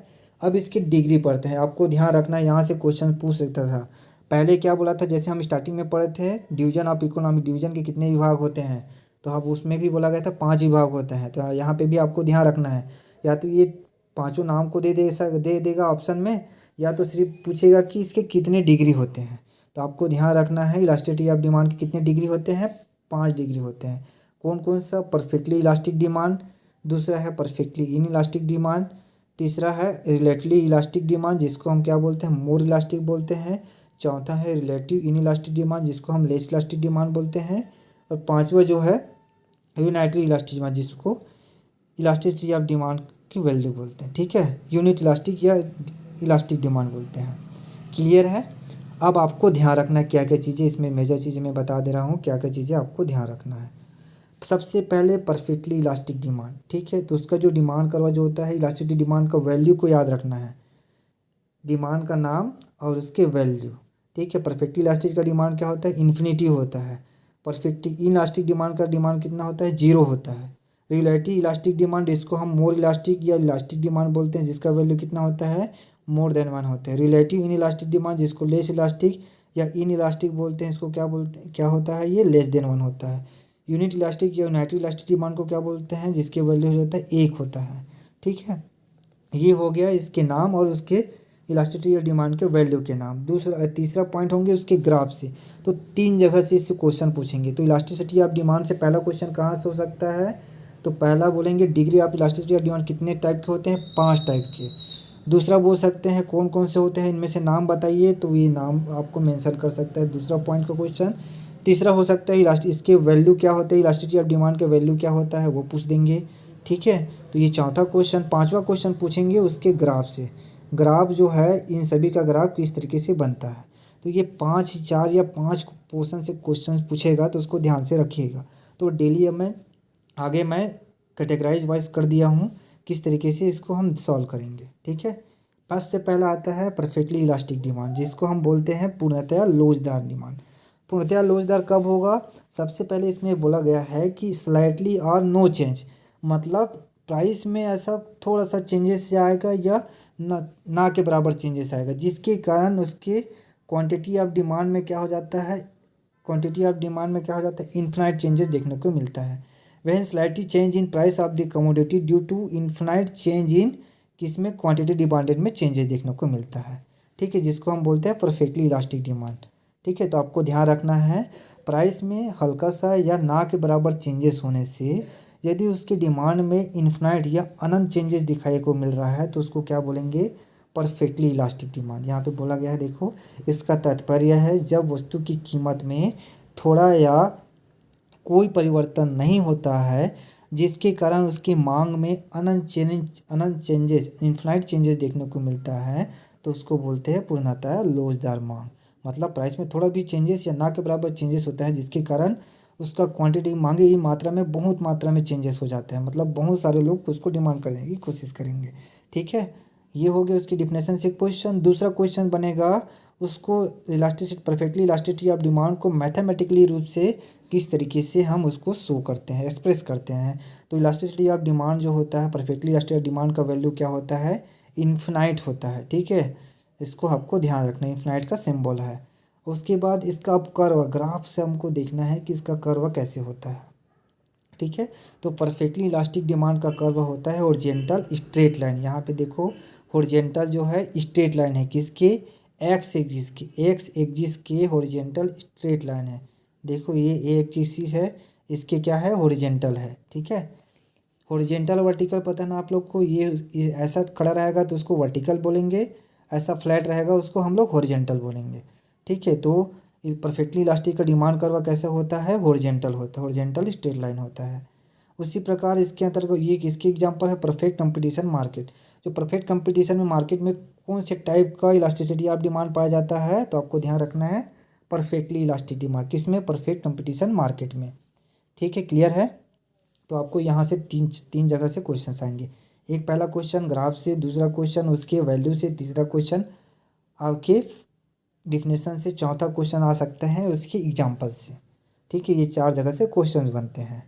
Speaker 1: अब इसकी डिग्री पढ़ते हैं। आपको ध्यान रखना है, यहाँ से क्वेश्चन पूछ सकता था। पहले क्या बोला था, जैसे हम स्टार्टिंग में पढ़े थे डिवीजन ऑफ इकोनॉमी, डिवीजन के कितने विभाग होते हैं, तो अब उसमें भी बोला गया था 5 विभाग होते हैं। तो यहाँ पे भी आपको ध्यान रखना है, या तो ये पांचों नाम को दे देगा ऑप्शन में, या तो सिर्फ पूछेगा कि इसके कितने डिग्री होते हैं। तो आपको ध्यान रखना है, इलास्टिसिटी ऑफ डिमांड के कितने डिग्री होते हैं, 5 डिग्री होते हैं। कौन कौन सा, परफेक्टली इलास्टिक डिमांड, दूसरा है परफेक्टली इन इलास्टिक डिमांड, तीसरा है रिलेटिवली इलास्टिक डिमांड जिसको हम क्या बोलते हैं, मोर इलास्टिक बोलते हैं, चौथा है रिलेटिव इन इलास्टिक डिमांड जिसको हम लेस इलास्टिक डिमांड बोलते हैं, और पांचवा जो है यूनाइटरी इलास्टिक डिमांड जिसको इलास्टिसिटी ऑफ डिमांड की वैल्यू बोलते हैं। ठीक है, यूनिट इलास्टिक या इलास्टिक डिमांड बोलते हैं। क्लियर है। अब आपको ध्यान रखना है क्या क्या चीज़ें, इसमें मेजर चीज़ें मैं बता दे रहा हूँ, क्या क्या चीज़ें आपको ध्यान रखना है। सबसे पहले परफेक्टली इलास्टिक डिमांड, ठीक है, तो उसका जो डिमांड करवा जो होता है, इलास्टिसिटी डिमांड का वैल्यू को याद रखना है, डिमांड का नाम और उसके वैल्यू। ठीक है, परफेक्टली इलास्टिक का डिमांड क्या होता है, इन्फिनिटी होता है। परफेक्टली इलास्टिक डिमांड का डिमांड कितना होता है, 0 होता है। रिलेटिव इलास्टिक डिमांड इसको हम मोर इलास्टिक या इलास्टिक डिमांड बोलते हैं जिसका वैल्यू कितना होता है, मोर देन 1 होता है। रिलेटिव इन इलास्टिक डिमांड जिसको लेस इलास्टिक या इन इलास्टिक बोलते हैं, इसको क्या बोलते हैं, क्या होता है, ये लेस देन 1 होता है। यूनिट इलास्टिक या यूनाइटेड इलास्टिक डिमांड को क्या बोलते हैं, जिसके वैल्यू जो होता है 1 होता है। ठीक है, ये हो गया इसके नाम और उसके इलास्टिसिटी या डिमांड के वैल्यू के नाम। तीसरा पॉइंट होंगे उसके ग्राफ से। तो 3 जगह से इससे क्वेश्चन पूछेंगे। तो इलास्टिसिटी ऑफ डिमांड से पहला क्वेश्चन कहाँ से हो सकता है, तो पहला बोलेंगे degree of elasticity of demand कितने टाइप के होते हैं, 5 टाइप के। दूसरा बोल सकते हैं कौन कौन से होते हैं, इनमें से नाम बताइए, तो ये नाम आपको मेंशन कर सकता है दूसरा पॉइंट का क्वेश्चन। तीसरा हो सकता है इसके वैल्यू क्या होते हैं, इलास्टिसिटी ऑफ डिमांड के वैल्यू क्या होता है वो पूछ देंगे। ठीक है, तो ये चौथा क्वेश्चन। पांचवा क्वेश्चन पूछेंगे उसके ग्राफ से, ग्राफ जो है इन सभी का ग्राफ किस तरीके से बनता है। तो ये 5 4 या 5 पोर्शन से क्वेश्चन पूछेगा, तो उसको ध्यान से रखिएगा। तो डेली अब मैं कैटेगराइज वाइज कर दिया हूँ किस तरीके से इसको हम सॉल्व करेंगे। ठीक है, फर्स्ट से पहला आता है परफेक्टली इलास्टिक डिमांड जिसको हम बोलते हैं पूर्णतया लोचदार डिमांड। पूर्णतया लोचदार कब होगा, सबसे पहले इसमें बोला गया है कि स्लाइटली और नो चेंज, मतलब प्राइस में ऐसा थोड़ा सा चेंजेस आएगा या ना के बराबर चेंजेस आएगा, जिसके कारण उसके क्वांटिटी ऑफ डिमांड में क्या हो जाता है, इन्फिनाइट चेंजेस देखने को मिलता है। वह slightly change in price of the commodity due to infinite change in किसमें, क्वांटिटी डिमांडेड में चेंजेस देखने को मिलता है। ठीक है, जिसको हम बोलते हैं परफेक्टली इलास्टिक डिमांड। ठीक है, तो आपको ध्यान रखना है, प्राइस में हल्का सा या ना के बराबर चेंजेस होने से यदि उसकी डिमांड में इन्फिनाइट या अनंत चेंजेस दिखाई को मिल रहा है तो उसको क्या बोलेंगे, परफेक्टली इलास्टिक डिमांड। यहाँ पे बोला गया है, देखो इसका तात्पर्य है जब वस्तु की कीमत में थोड़ा या कोई परिवर्तन नहीं होता है जिसके कारण उसकी मांग में अनंत चेंजेस, इन्फिनाइट चेंजेस देखने को मिलता है, तो उसको बोलते हैं पूर्णतः लोचदार मांग। मतलब प्राइस में थोड़ा भी चेंजेस या ना के बराबर चेंजेस होता है जिसके कारण उसका क्वांटिटी मांगे की मात्रा में बहुत मात्रा में चेंजेस हो जाते हैं, मतलब बहुत सारे लोग उसको डिमांड करने की कोशिश करेंगे। ठीक है, ये हो गया उसकी डिफिनेशन से क्वेश्चन। दूसरा क्वेश्चन बनेगा उसको elasticity, perfectly elasticity of demand को मैथमेटिकली रूप से किस तरीके से हम उसको शो करते हैं, एक्सप्रेस करते हैं। तो इलास्टिसिटी ऑफ डिमांड जो होता है, परफेक्टली इलास्टिसिटी ऑफ डिमांड का वैल्यू क्या होता है, इन्फिनाइट होता है। ठीक है, इसको आपको ध्यान रखना है, इन्फिनाइट का सिंबल है। उसके बाद इसका अब कर्व, ग्राफ से हमको देखना है कि इसका कर्व कैसे होता है। ठीक है, तो परफेक्टली इलास्टिक डिमांड का कर्व होता है हॉरिजॉन्टल स्ट्रेट लाइन। यहाँ पे देखो हॉरिजॉन्टल जो है स्ट्रेट लाइन है, किसके, एक्स एक्सिस के हॉरिजॉन्टल स्ट्रेट लाइन है। देखो ये एक्सिस है, इसके क्या है, हॉरिजॉन्टल है। ठीक है, हॉरिजॉन्टल वर्टिकल पता है ना आप लोग को, ये ऐसा खड़ा रहेगा तो उसको वर्टिकल बोलेंगे, ऐसा फ्लैट रहेगा उसको हम लोग हॉरिजॉन्टल बोलेंगे। ठीक है, तो परफेक्टली इलास्टिक का डिमांड कर्व कैसे होता है, हॉरिजॉन्टल होता है, हॉरिजॉन्टल स्ट्रेट लाइन होता है। उसी प्रकार इसके अंतर्गत ये किसकी एग्जांपल है, परफेक्ट कंपटीशन मार्केट। जो परफेक्ट कंपटीशन में मार्केट में कौन से टाइप का इलास्टिसिटी ऑफ डिमांड पाया जाता है, तो आपको ध्यान रखना है परफेक्टली इलास्टिक डिमांड किसमें, परफेक्ट कंपटीशन मार्केट में। ठीक है, क्लियर है। तो आपको यहाँ से तीन जगह से क्वेश्चन आएंगे। एक पहला क्वेश्चन ग्राफ से, दूसरा क्वेश्चन उसके वैल्यू से, तीसरा क्वेश्चन आपके डिफिनेशन से, चौथा क्वेश्चन आ सकते हैं उसके एग्जाम्पल से। ठीक है, ये 4 जगह से क्वेश्चंस बनते हैं।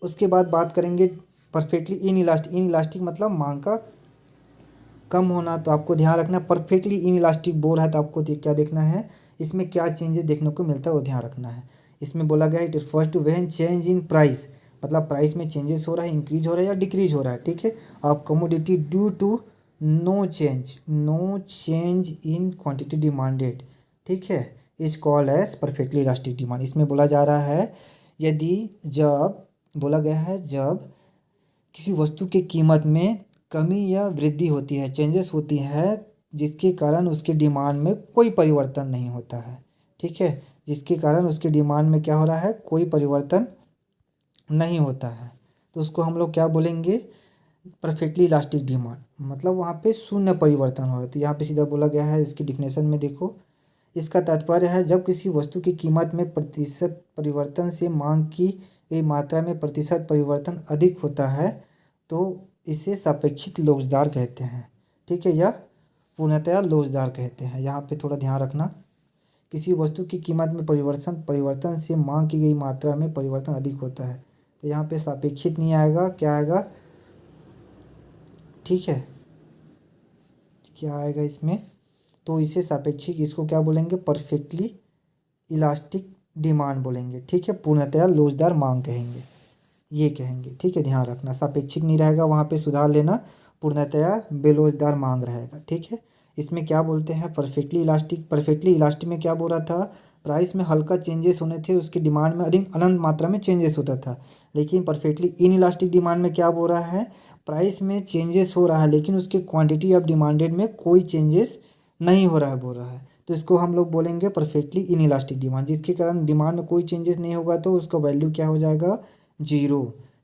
Speaker 1: उसके बाद बात करेंगे परफेक्टली इन इलास्टिक मतलब मांग का कम होना, तो आपको ध्यान रखना परफेक्टली इन इलास्टिक बोल रहा है तो आपको क्या देखना है, इसमें क्या चेंजेस देखने को मिलता है वो ध्यान रखना है। इसमें बोला गया है it refers to when change in price, मतलब प्राइस में चेंजेस हो रहा है, इंक्रीज हो रहा है या डिक्रीज हो रहा है, ठीक है। Of commodity due to no change in quantity demanded, ठीक है, is called as perfectly elastic demand. इसमें बोला जा रहा है यदि जब बोला गया है जब किसी वस्तु की कीमत में कमी या वृद्धि होती है, चेंजेस होती है, जिसके कारण उसके डिमांड में कोई परिवर्तन नहीं होता है, ठीक है, जिसके कारण उसके डिमांड में क्या हो रहा है, कोई परिवर्तन नहीं होता है, तो उसको हम लोग क्या बोलेंगे, परफेक्टली इलास्टिक डिमांड, मतलब वहाँ पे शून्य परिवर्तन हो रहा है। तो यहाँ पे सीधा बोला गया है, इसकी डिफिनेशन में देखो, इसका तात्पर्य है जब किसी वस्तु की कीमत में प्रतिशत परिवर्तन से मांग की गई मात्रा में प्रतिशत परिवर्तन अधिक होता है तो इसे सापेक्षिक लोचदार कहते हैं, ठीक है, या पूर्णतया लोचदार कहते हैं। यहाँ पे थोड़ा ध्यान रखना, किसी वस्तु की कीमत में परिवर्तन से मांग की गई मात्रा में परिवर्तन अधिक होता है, तो यहाँ पे सापेक्षिक नहीं आएगा, क्या आएगा, ठीक है, क्या आएगा इसमें, तो इसे सापेक्षिक, इसको क्या बोलेंगे, परफेक्टली इलास्टिक डिमांड बोलेंगे, ठीक है, पूर्णतया लोचदार मांग कहेंगे, ये कहेंगे, ठीक है, ध्यान रखना, सापेक्षिक नहीं रहेगा, वहाँ पे सुधार लेना, पूर्णतया बेलोचदार मांग रहेगा, ठीक है। इसमें क्या बोलते हैं, परफेक्टली इलास्टिक में क्या बोल रहा था, प्राइस में हल्का चेंजेस होने थे, उसकी डिमांड में अधिक अनंत मात्रा में चेंजेस होता था। लेकिन परफेक्टली इन इलास्टिक डिमांड में क्या बोल रहा है, प्राइस में चेंजेस हो रहा है लेकिन उसके क्वांटिटी ऑफ डिमांडेड में कोई चेंजेस नहीं हो रहा है, बोल रहा है, तो इसको हम लोग बोलेंगे परफेक्टली इन इलास्टिक डिमांड, जिसके कारण डिमांड में कोई चेंजेस नहीं होगा तो उसका वैल्यू क्या हो जाएगा, जीरो,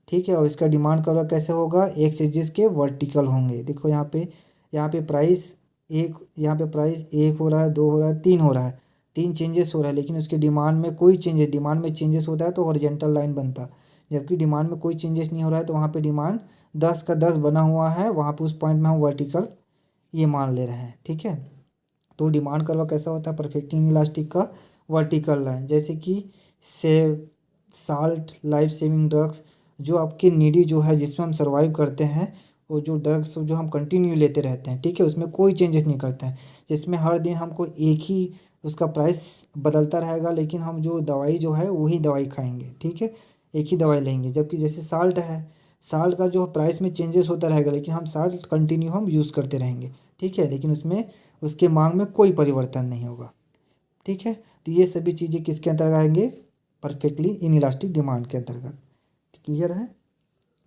Speaker 1: ठीक है। और इसका डिमांड कर्व कैसे होगा, एक्स एक्सिस के वर्टिकल होंगे। देखो यहाँ पे प्राइस एक, यहाँ पे प्राइस एक हो रहा है, दो हो रहा है, तीन हो रहा है, तीन चेंजेस हो रहा है, लेकिन उसके डिमांड में कोई चेंजेस, डिमांड में चेंजेस होता है तो हॉरिजॉन्टल लाइन बनता, जबकि डिमांड में कोई चेंजेस नहीं हो रहा है तो वहाँ पे डिमांड 10 का 10 बना हुआ है, वहाँ पे उस पॉइंट में हम वर्टिकल ये मान ले रहे हैं, ठीक है। तो डिमांड कर्व कैसा होता है, परफेक्ट इन इलास्टिक का वर्टिकल लाइन, जैसे कि save, salt, life saving drugs, जो आपके नीडी जो है जिसमें हम सर्वाइव करते हैं, वो जो ड्रग्स जो हम कंटिन्यू लेते रहते हैं, ठीक है, उसमें कोई चेंजेस नहीं करते हैं, जिसमें हर दिन हमको एक ही उसका प्राइस बदलता रहेगा, लेकिन हम जो दवाई जो है वही दवाई खाएंगे, ठीक है, एक ही दवाई लेंगे। जबकि जैसे साल्ट है, साल्ट का जो प्राइस में चेंजेस होता रहेगा लेकिन हम साल्ट कंटिन्यू हम यूज़ करते रहेंगे, ठीक है, लेकिन उसमें उसके मांग में कोई परिवर्तन नहीं होगा, ठीक है। तो ये सभी चीज़ें किसके अंतर्गत आएंगे, परफेक्टली इन इलास्टिक डिमांड के अंतर्गत, क्लियर है।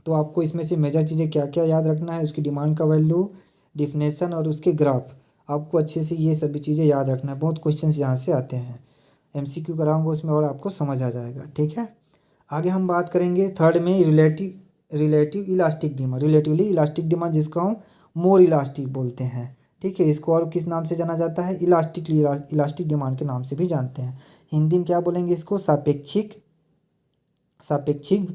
Speaker 1: तो आपको इसमें से मेजर चीज़ें क्या क्या याद रखना है, उसकी डिमांड का वैल्यू, डिफिनेशन और उसके ग्राफ, आपको अच्छे से ये सभी चीज़ें याद रखना है, बहुत क्वेश्चंस यहाँ से आते हैं, एमसीक्यू कराऊंगा उसमें और आपको समझ आ जाएगा, ठीक है। आगे हम बात करेंगे थर्ड में relative elastic demand, relatively elastic demand जिसको हम मोर इलास्टिक बोलते हैं, ठीक है, इसको और किस नाम से जाना जाता है, इलास्टिक डिमांड के नाम से भी जानते हैं। हिंदी में क्या बोलेंगे इसको, सापेक्षिक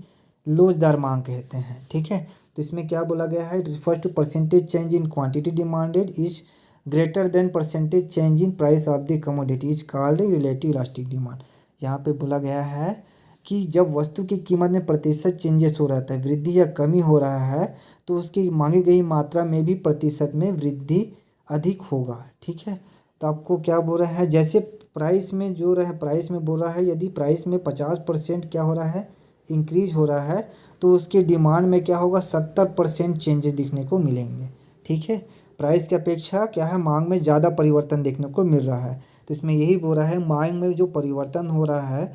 Speaker 1: लोचदार मांग कहते हैं, ठीक है। तो इसमें क्या बोला गया है, refers to percentage change in quantity demanded is greater than percentage change in price of the commodity is called relative elastic demand. यहाँ पे बोला गया है कि जब वस्तु की कीमत में प्रतिशत चेंजेस हो रहा है, वृद्धि या कमी हो रहा है, तो उसकी मांगी गई मात्रा में भी प्रतिशत में वृद्धि अधिक होगा, ठीक है। तो आपको क्या बोल रहा है, जैसे प्राइस में जो रहा है, प्राइस में बोल रहा है यदि प्राइस में 50% क्या हो रहा है, इंक्रीज हो रहा है, तो उसके डिमांड में क्या होगा, 70% चेंजेस दिखने को मिलेंगे, ठीक है। प्राइस की अपेक्षा क्या है, मांग में ज़्यादा परिवर्तन देखने को मिल रहा है, तो इसमें यही बोल रहा है मांग में जो परिवर्तन हो रहा है,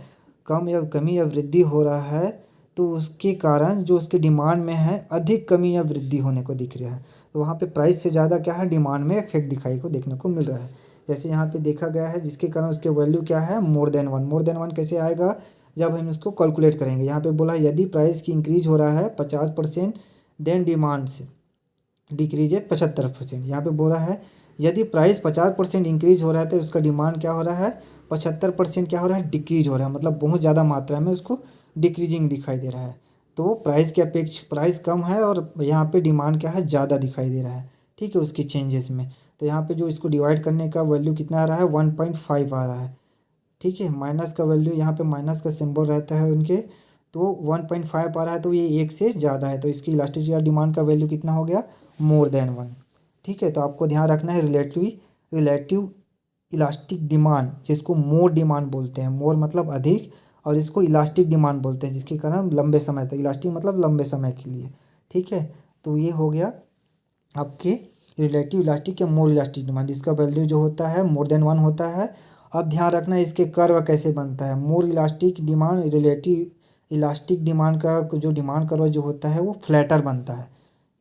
Speaker 1: कम या कमी या वृद्धि हो रहा है, तो उसके कारण जो उसके डिमांड में है अधिक कमी या वृद्धि होने को दिख रहा है, तो वहाँ पे प्राइस से ज़्यादा क्या है, डिमांड में इफेक्ट दिखाई को देखने को मिल रहा है। जैसे यहाँ पे देखा गया है, जिसके कारण उसके वैल्यू क्या है, मोर देन वन कैसे आएगा, जब हम इसको कैलकुलेट करेंगे। यहाँ पे बोला है यदि प्राइस की इंक्रीज हो रहा है 50%, देन डिमांड से डिक्रीज है 75%। यहाँ पे बोला है यदि प्राइस 50% इंक्रीज हो रहा है तो उसका डिमांड क्या हो रहा है, 75% क्या हो रहा है, डिक्रीज हो रहा है, मतलब बहुत ज़्यादा मात्रा में उसको डिक्रीजिंग दिखाई दे रहा है। तो प्राइस के अपेक्षा प्राइस कम है और यहाँ पे डिमांड क्या है, ज़्यादा दिखाई दे रहा है, ठीक है, उसकी चेंजेस में। तो यहाँ पे जो इसको डिवाइड करने का वैल्यू कितना आ रहा है, 1.5 आ रहा है, ठीक है। माइनस का वैल्यू, यहाँ पे माइनस का सिंबल रहता है उनके, तो 1.5 आ रहा है, तो ये एक से ज़्यादा है, तो इसकी इलास्टिसिटी डिमांड का वैल्यू कितना हो गया, मोर देन 1, ठीक है। तो आपको ध्यान रखना है रिलेटिव इलास्टिक डिमांड, जिसको मोर डिमांड बोलते हैं। मोर मतलब अधिक, और इसको इलास्टिक डिमांड बोलते हैं, जिसके कारण लंबे समय तक, इलास्टिक मतलब लंबे समय के लिए, ठीक है। तो ये हो गया आपके रिलेटिव इलास्टिक या मोर इलास्टिक डिमांड, इसका वैल्यू जो होता है मोर देन 1 होता है। अब ध्यान रखना इसके कर्व कैसे बनता है। मोर elastic demand relative elastic demand का जो डिमांड कर्व जो होता है वो फ्लैटर बनता है।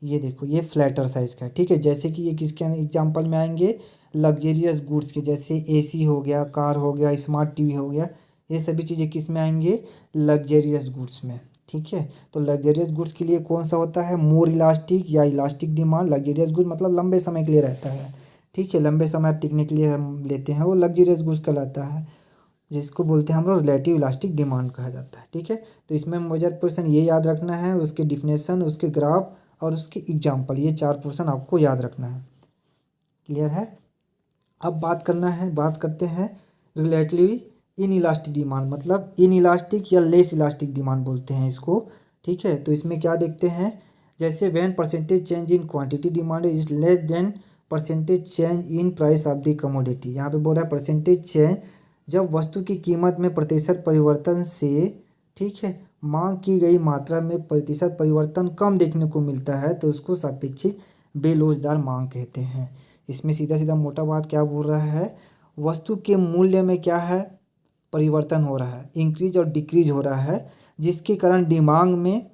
Speaker 1: ये देखो, ये फ्लैटर साइज का है, ठीक है। जैसे कि ये किसके एग्जांपल में आएंगे, लग्जेरियस गुड्स के, जैसे एसी हो गया, कार हो गया, स्मार्ट टीवी हो गया, ये सभी चीज़ें किस में आएंगे, लग्जेरियस गुड्स में, ठीक है। तो लग्जेरियस गुड्स के लिए कौन सा होता है, मोर इलास्टिक या इलास्टिक डिमांड। लग्जेरियस गुड्स मतलब लंबे समय के लिए रहता है, ठीक है, लंबे समय टिकने के लिए हम लेते हैं, वो लग्जेरियस गुड्स कहलाता है, जिसको बोलते हैं हम लोग रिलेटिव इलास्टिक डिमांड कहा जाता है, ठीक है। तो इसमें मेजर पोर्शन ये याद रखना है, उसके डिफिनेशन, उसके ग्राफ और उसके एग्जाम्पल, ये 4 पोर्शन आपको याद रखना है। क्लियर है। अब बात करते हैं रिलेटिवली इन इलास्टिक डिमांड, मतलब इन इलास्टिक या लेस इलास्टिक डिमांड बोलते हैं इसको, ठीक है। तो इसमें क्या देखते हैं, जैसे when percentage change in quantity demand is less than percentage change in price of the commodity. यहाँ पे बोल रहा है परसेंटेज चेंज, जब वस्तु की कीमत में प्रतिशत परिवर्तन से, ठीक है, मांग की गई मात्रा में प्रतिशत परिवर्तन कम देखने को मिलता है, तो उसको सापेक्षिक बेलोजदार मांग कहते हैं। इसमें सीधा सीधा मोटा बात क्या बोल रहा है, वस्तु के मूल्य में क्या है, परिवर्तन हो रहा है, इंक्रीज और डिक्रीज हो रहा है, जिसके कारण डिमांड में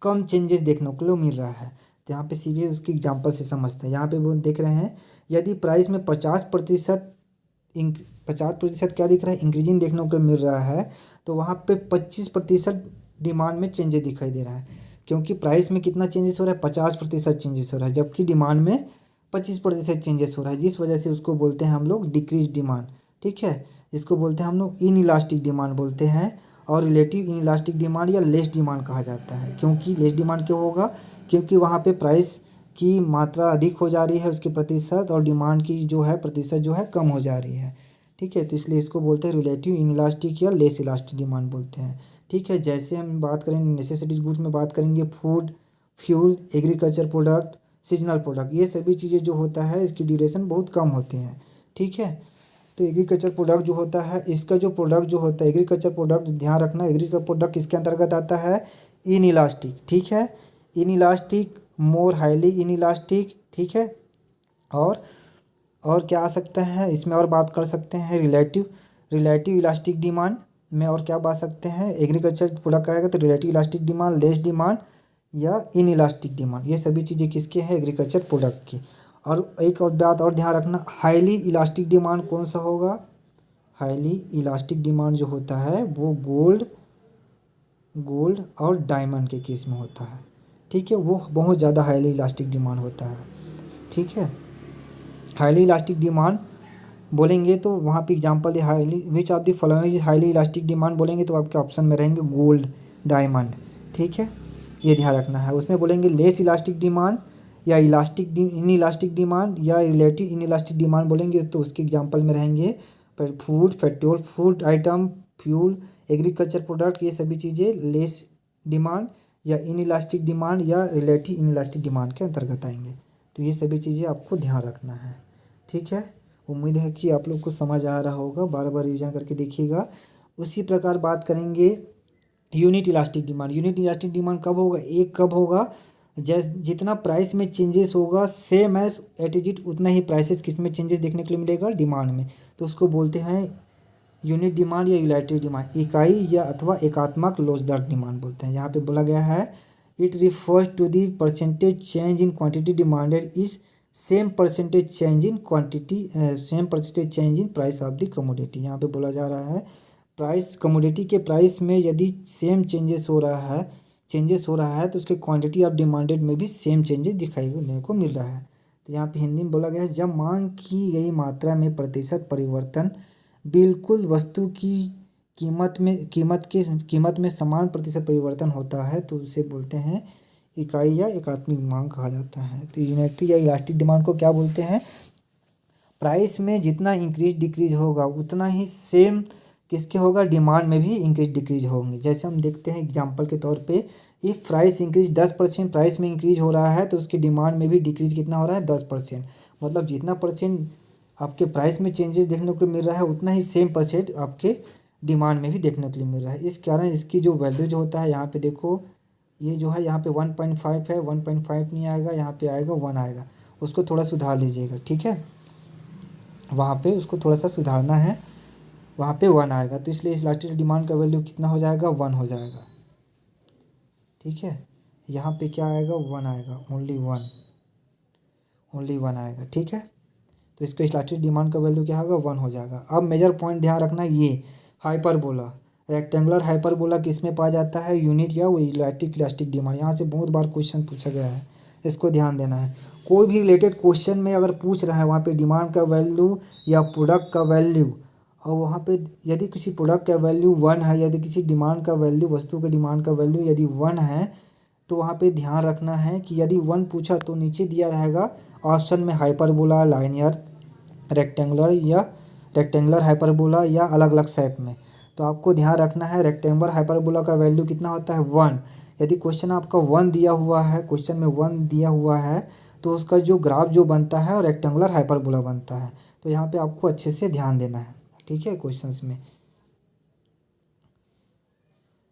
Speaker 1: कम चेंजेस देखने को मिल रहा है। तो यहाँ पे सीधे उसकी एग्जांपल से समझते हैं। यहाँ पे वो देख रहे हैं, यदि प्राइस में 50% क्या दिख रहा है, इंक्रीजिंग देखने को मिल रहा है, तो वहाँ पे 25% डिमांड में चेंजेस दिखाई दे रहा है, क्योंकि प्राइस में कितना चेंजेस हो रहा है, 50% चेंजेस हो रहा है, जबकि डिमांड में 25% चेंजेस हो रहा है, जिस वजह से उसको बोलते हैं हम लोग डिक्रीज डिमांड, ठीक है, जिसको बोलते हैं हम लोग इन इलास्टिक डिमांड बोलते हैं। और रिलेटिव इन इलास्टिक डिमांड या लेस डिमांड कहा जाता है। क्योंकि लेस डिमांड क्यों होगा, क्योंकि वहाँ पे प्राइस की मात्रा अधिक हो जा रही है, उसके प्रतिशत, और डिमांड की जो है प्रतिशत जो है कम हो जा रही है, ठीक है। तो इसलिए इसको बोलते हैं रिलेटिव इन इलास्टिक या लेस इलास्टिक डिमांड बोलते हैं, ठीक है। जैसे हम बात करेंगे नेसेसिटीज गुड्स में, बात करेंगे food, fuel, agriculture product, seasonal product, ये सभी चीज़ें जो होता है इसकी ड्यूरेशन बहुत कम होती हैं, ठीक है। तो एग्रीकल्चर प्रोडक्ट जो होता है, इसका जो प्रोडक्ट जो होता है एग्रीकल्चर प्रोडक्ट, ध्यान रखना एग्रीकल्चर प्रोडक्ट किसके अंतर्गत आता है, इन इलास्टिक, ठीक है, in elastic, more highly in elastic, ठीक है। और और क्या आ सकता है इसमें, और बात कर सकते हैं रिलेटिव इलास्टिक डिमांड में, और क्या बात सकते हैं, एग्रीकल्चर प्रोडक्ट आएगा तो relative elastic demand, less demand या इन इलास्टिक डिमांड, ये सभी चीज़ें किसके हैं, एग्रीकल्चर प्रोडक्ट की। और एक और बात और ध्यान रखना, हाईली इलास्टिक डिमांड कौन सा होगा, हाईली इलास्टिक डिमांड जो होता है वो गोल्ड और डायमंड के केस में होता है, ठीक है, वो बहुत ज़्यादा हाईली इलास्टिक डिमांड होता है, ठीक है। हाईली इलास्टिक डिमांड बोलेंगे तो वहाँ पे example they, highly which of the following is highly elastic demand बोलेंगे तो आपके ऑप्शन में रहेंगे गोल्ड, डायमंड, ठीक है, ये ध्यान रखना है। उसमें बोलेंगे लेस इलास्टिक डिमांड या इन इलास्टिक डिमांड या रिलेटिव इन इलास्टिक डिमांड बोलेंगे तो उसके एग्जांपल में रहेंगे food, petrol, food item, fuel, agriculture product, ये सभी चीज़ें लेस डिमांड या इन इलास्टिक डिमांड या रिलेटिव इन इलास्टिक डिमांड के अंतर्गत आएंगे। तो ये सभी चीज़ें आपको ध्यान रखना है, ठीक है। उम्मीद है कि आप लोग को समझ आ रहा होगा, बार बार रिविजन करके देखिएगा। उसी प्रकार बात करेंगे unit elastic demand. Unit elastic demand कब होगा, एक कब होगा, जितना प्राइस में चेंजेस होगा same as at is it, उतना ही प्राइसेस किस में चेंजेस देखने के लिए मिलेगा, डिमांड में। तो उसको बोलते हैं यूनिट डिमांड या यूनिटरी डिमांड, इकाई या अथवा एकात्मक लोचदार डिमांड बोलते हैं। यहाँ पे बोला गया है it refers to the percentage change in quantity demanded is same percentage change in quantity, same percentage change in price of the commodity. यहाँ पे बोला जा रहा है प्राइस, कमोडिटी के प्राइस में यदि सेम चेंजेस हो रहा है तो उसके क्वांटिटी ऑफ डिमांडेड में भी सेम चेंजेस दिखाई देने को मिल रहा है। तो यहाँ पे हिंदी में बोला गया है जब मांग की गई मात्रा में प्रतिशत परिवर्तन बिल्कुल वस्तु की कीमत में समान प्रतिशत परिवर्तन होता है तो उसे बोलते हैं इकाई या एकात्मिक मांग कहा जाता है। तो यूनिटरी या इलास्टिक डिमांड को क्या बोलते हैं, प्राइस में जितना इंक्रीज डिक्रीज होगा उतना ही सेम किसके होगा, डिमांड में भी इंक्रीज डिक्रीज होंगे। जैसे हम देखते हैं एग्जांपल के तौर पे, इफ़ प्राइस इंक्रीज 10% प्राइस में इंक्रीज हो रहा है तो उसकी डिमांड में भी डिक्रीज कितना हो रहा है, 10%। मतलब जितना परसेंट आपके प्राइस में चेंजेस देखने को मिल रहा है उतना ही सेम परसेंट आपके डिमांड में भी देखने के लिए मिल रहा है। इस कारण इसकी जो वैल्यू जो होता है, यहाँ पे देखो ये जो है यहाँ पे 1.5 है, 1.5 नहीं आएगा, यहाँ पे आएगा 1 आएगा। उसको थोड़ा सुधार लीजिएगा, ठीक है, वहाँ पे उसको थोड़ा सा सुधारना है, वहाँ पे 1 आएगा। तो इसलिए इस इलास्टिक डिमांड का वैल्यू कितना हो जाएगा, 1 हो जाएगा, ठीक है। यहाँ पे क्या आएगा, 1 आएगा, ओनली 1 आएगा, ठीक है। तो इसका इलास्टिक डिमांड का वैल्यू क्या होगा, 1 हो जाएगा। अब मेजर पॉइंट ध्यान रखना, ये हाइपरबोला, रेक्टेंगुलर हाइपरबोला किस में पाया जाता है, यूनिट या वो इलास्टिक डिमांड। यहाँ से बहुत बार क्वेश्चन पूछा गया है, इसको ध्यान देना है। कोई भी रिलेटेड क्वेश्चन में अगर पूछ रहा है वहाँ पे डिमांड का वैल्यू या प्रोडक्ट का वैल्यू, और वहाँ पे यदि किसी प्रोडक्ट का वैल्यू 1 है, यदि किसी डिमांड का वैल्यू, वस्तु के डिमांड का वैल्यू यदि 1 है, तो वहाँ पे ध्यान रखना है कि यदि 1 पूछा तो नीचे दिया रहेगा ऑप्शन में हाइपरबोला, लाइनियर, रेक्टेंगुलर हाइपरबोला या अलग अलग शेप में। तो आपको ध्यान रखना है रेक्टेंगुलर हाइपरबोला का वैल्यू कितना होता है, 1। यदि क्वेश्चन आपका 1 दिया हुआ है, क्वेश्चन में 1 दिया हुआ है, तो उसका जो ग्राफ जो बनता है रेक्टेंगुलर हाइपरबोला बनता है। तो यहाँ पे आपको अच्छे से ध्यान देना है, ठीक है। क्वेश्चंस में